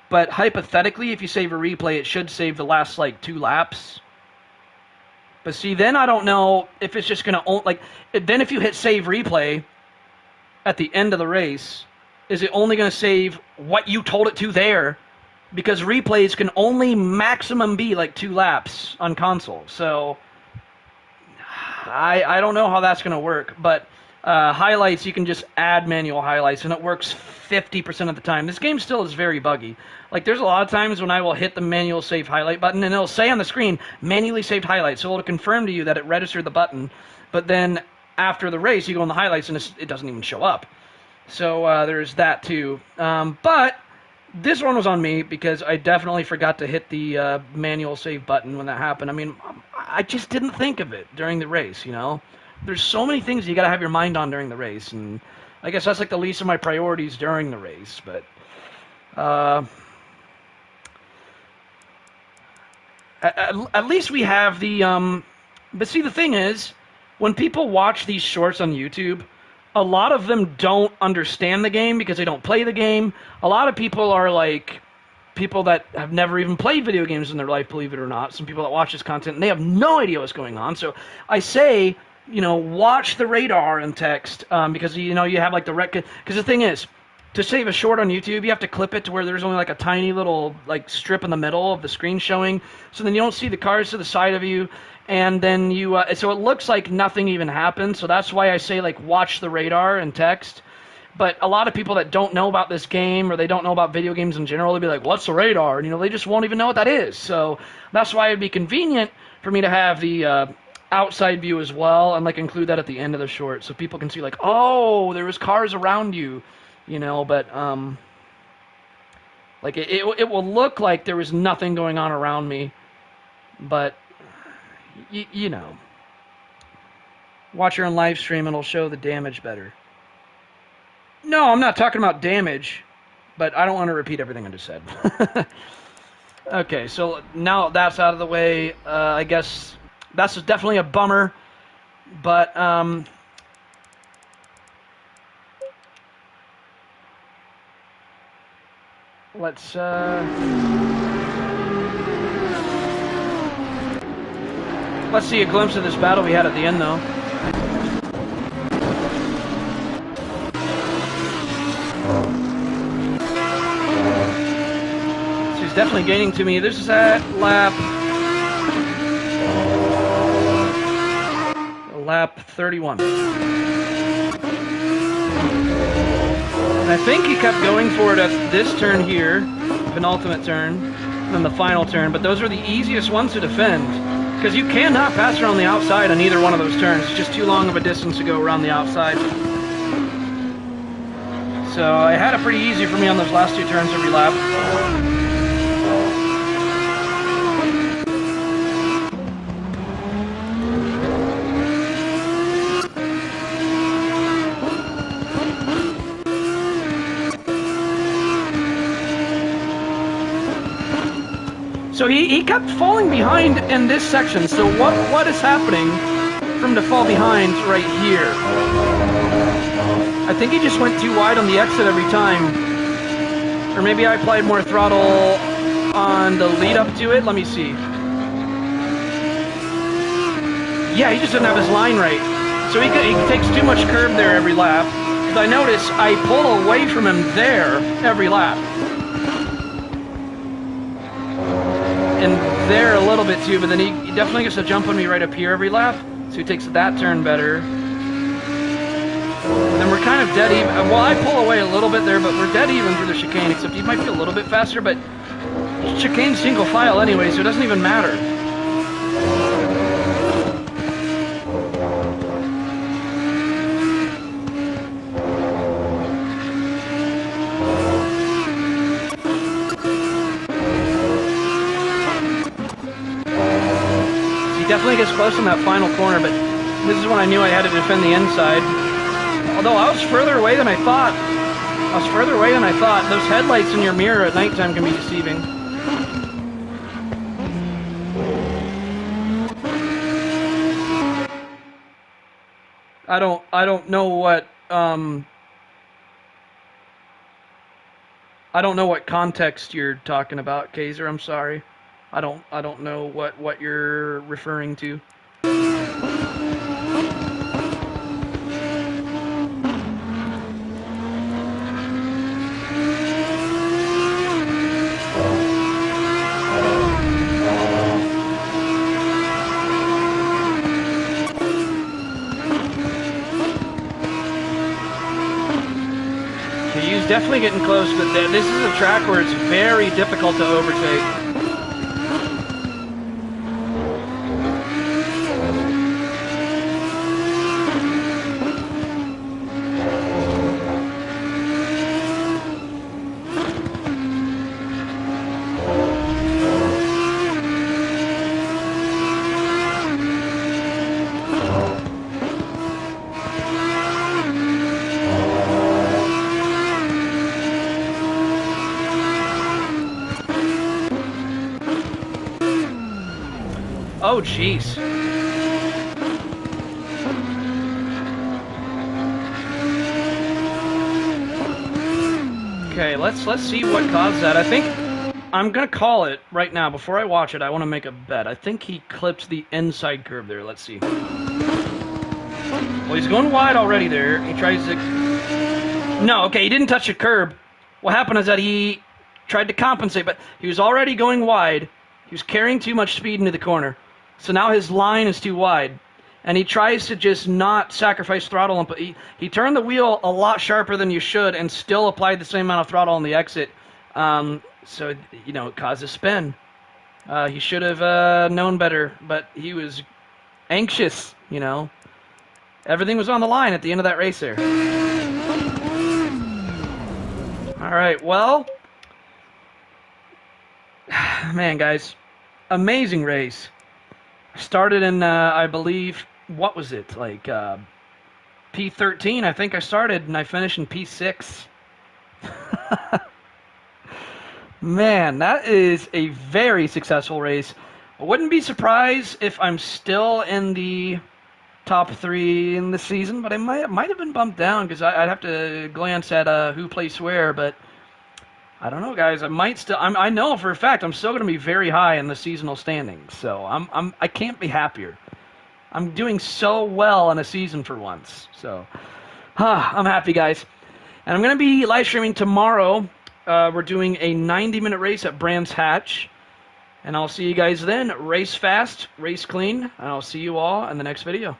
But hypothetically, if you save a replay, it should save the last, like, 2 laps. But see, then I don't know if it's just going to... Like, then if you hit save replay at the end of the race, is it only going to save what you told it to there? Because replays can only maximum be, like, 2 laps on console. So, I don't know how that's going to work, but... highlights, you can just add manual highlights, and it works 50% of the time. This game still is very buggy. Like, there's a lot of times when I will hit the manual save highlight button, and it'll say on the screen, manually saved highlights, so it'll confirm to you that it registered the button, but then after the race, you go in the highlights, and it doesn't even show up. So, there's that, too. But, this one was on me, because I definitely forgot to hit the manual save button when that happened. I mean, I just didn't think of it during the race, you know? There's so many things you gotta have your mind on during the race, and I guess that's like the least of my priorities during the race, but at least we have the but see, the thing is, when people watch these shorts on YouTube, a lot of them don't understand the game because they don't play the game. A lot of people are like people that have never even played video games in their life, believe it or not. Some people that watch this content, and they have no idea what's going on. So I say, you know, watch the radar and text, because, you know, you have like the because the thing is, to save a short on YouTube, you have to clip it to where there's only like a tiny little like strip in the middle of the screen showing, so then you don't see the cars to the side of you, and then you so it looks like nothing even happened. So that's why I say like watch the radar and text. But a lot of people that don't know about this game or they don't know about video games in general, they'll be like, what's the radar? And, they just won't even know what that is. So that's why it'd be convenient for me to have the outside view as well and, like, include that at the end of the short so people can see, like, oh, there was cars around you, but, like, it will look like there was nothing going on around me, but, watch your own live stream and it'll show the damage better. No, I'm not talking about damage, but I don't want to repeat everything I just said. Okay, so now that's out of the way. I guess that's definitely a bummer, but let's see a glimpse of this battle we had at the end, though. Definitely gaining to me. This is at lap 31. And I think he kept going for it at this turn here, penultimate turn, and then the final turn, but those are the easiest ones to defend, because you cannot pass around the outside on either one of those turns. It's just too long of a distance to go around the outside. So it had it pretty easy for me on those last two turns every lap. So he kept falling behind in this section. So what is happening for him to fall behind right here? I think he just went too wide on the exit every time. Or maybe I applied more throttle on the lead up to it. Let me see. Yeah, he just didn't have his line right. So he takes too much curb there every lap. Because I notice I pull away from him there every lap. And there a little bit too, but then he definitely gets a jump on me right up here every lap, so he takes that turn better. And then we're kind of dead even. Well, I pull away a little bit there, but we're dead even through the chicane, except he might be a little bit faster, but chicane's single file anyway, so it doesn't even matter. Definitely gets close in that final corner, but this is when I knew I had to defend the inside. Although I was further away than I thought. Those headlights in your mirror at nighttime can be deceiving. I don't know what context you're talking about, Kaiser. I'm sorry. I don't know what you're referring to. He's definitely getting close, but this is a track where it's very difficult to overtake. Oh, jeez. Okay, let's see what caused that. I think I'm gonna call it right now. Before I watch it, I want to make a bet. I think he clipped the inside curve there. Let's see. Well, he's going wide already there. He tries to No, okay, he didn't touch a curb. What happened is that he tried to compensate, but he was already going wide. He was carrying too much speed into the corner. So now his line is too wide. And he tries to just not sacrifice throttle. But he turned the wheel a lot sharper than you should and still applied the same amount of throttle on the exit. So, you know, it caused a spin. He should have known better, but he was anxious, you know. Everything was on the line at the end of that race there. All right, well, man, guys, amazing race. Started in, I believe, what was it, like P13, I think I started, and I finished in P6. Man, that is a very successful race. I wouldn't be surprised if I'm still in the top 3 in the season, but I might have been bumped down because I'd have to glance at who placed where. But I don't know, guys. I might still. I know for a fact I'm still going to be very high in the seasonal standings. So I can't be happier. I'm doing so well in a season for once. So I'm happy, guys. And I'm going to be live streaming tomorrow. We're doing a 90-minute race at Brands Hatch. And I'll see you guys then. Race fast, race clean, and I'll see you all in the next video.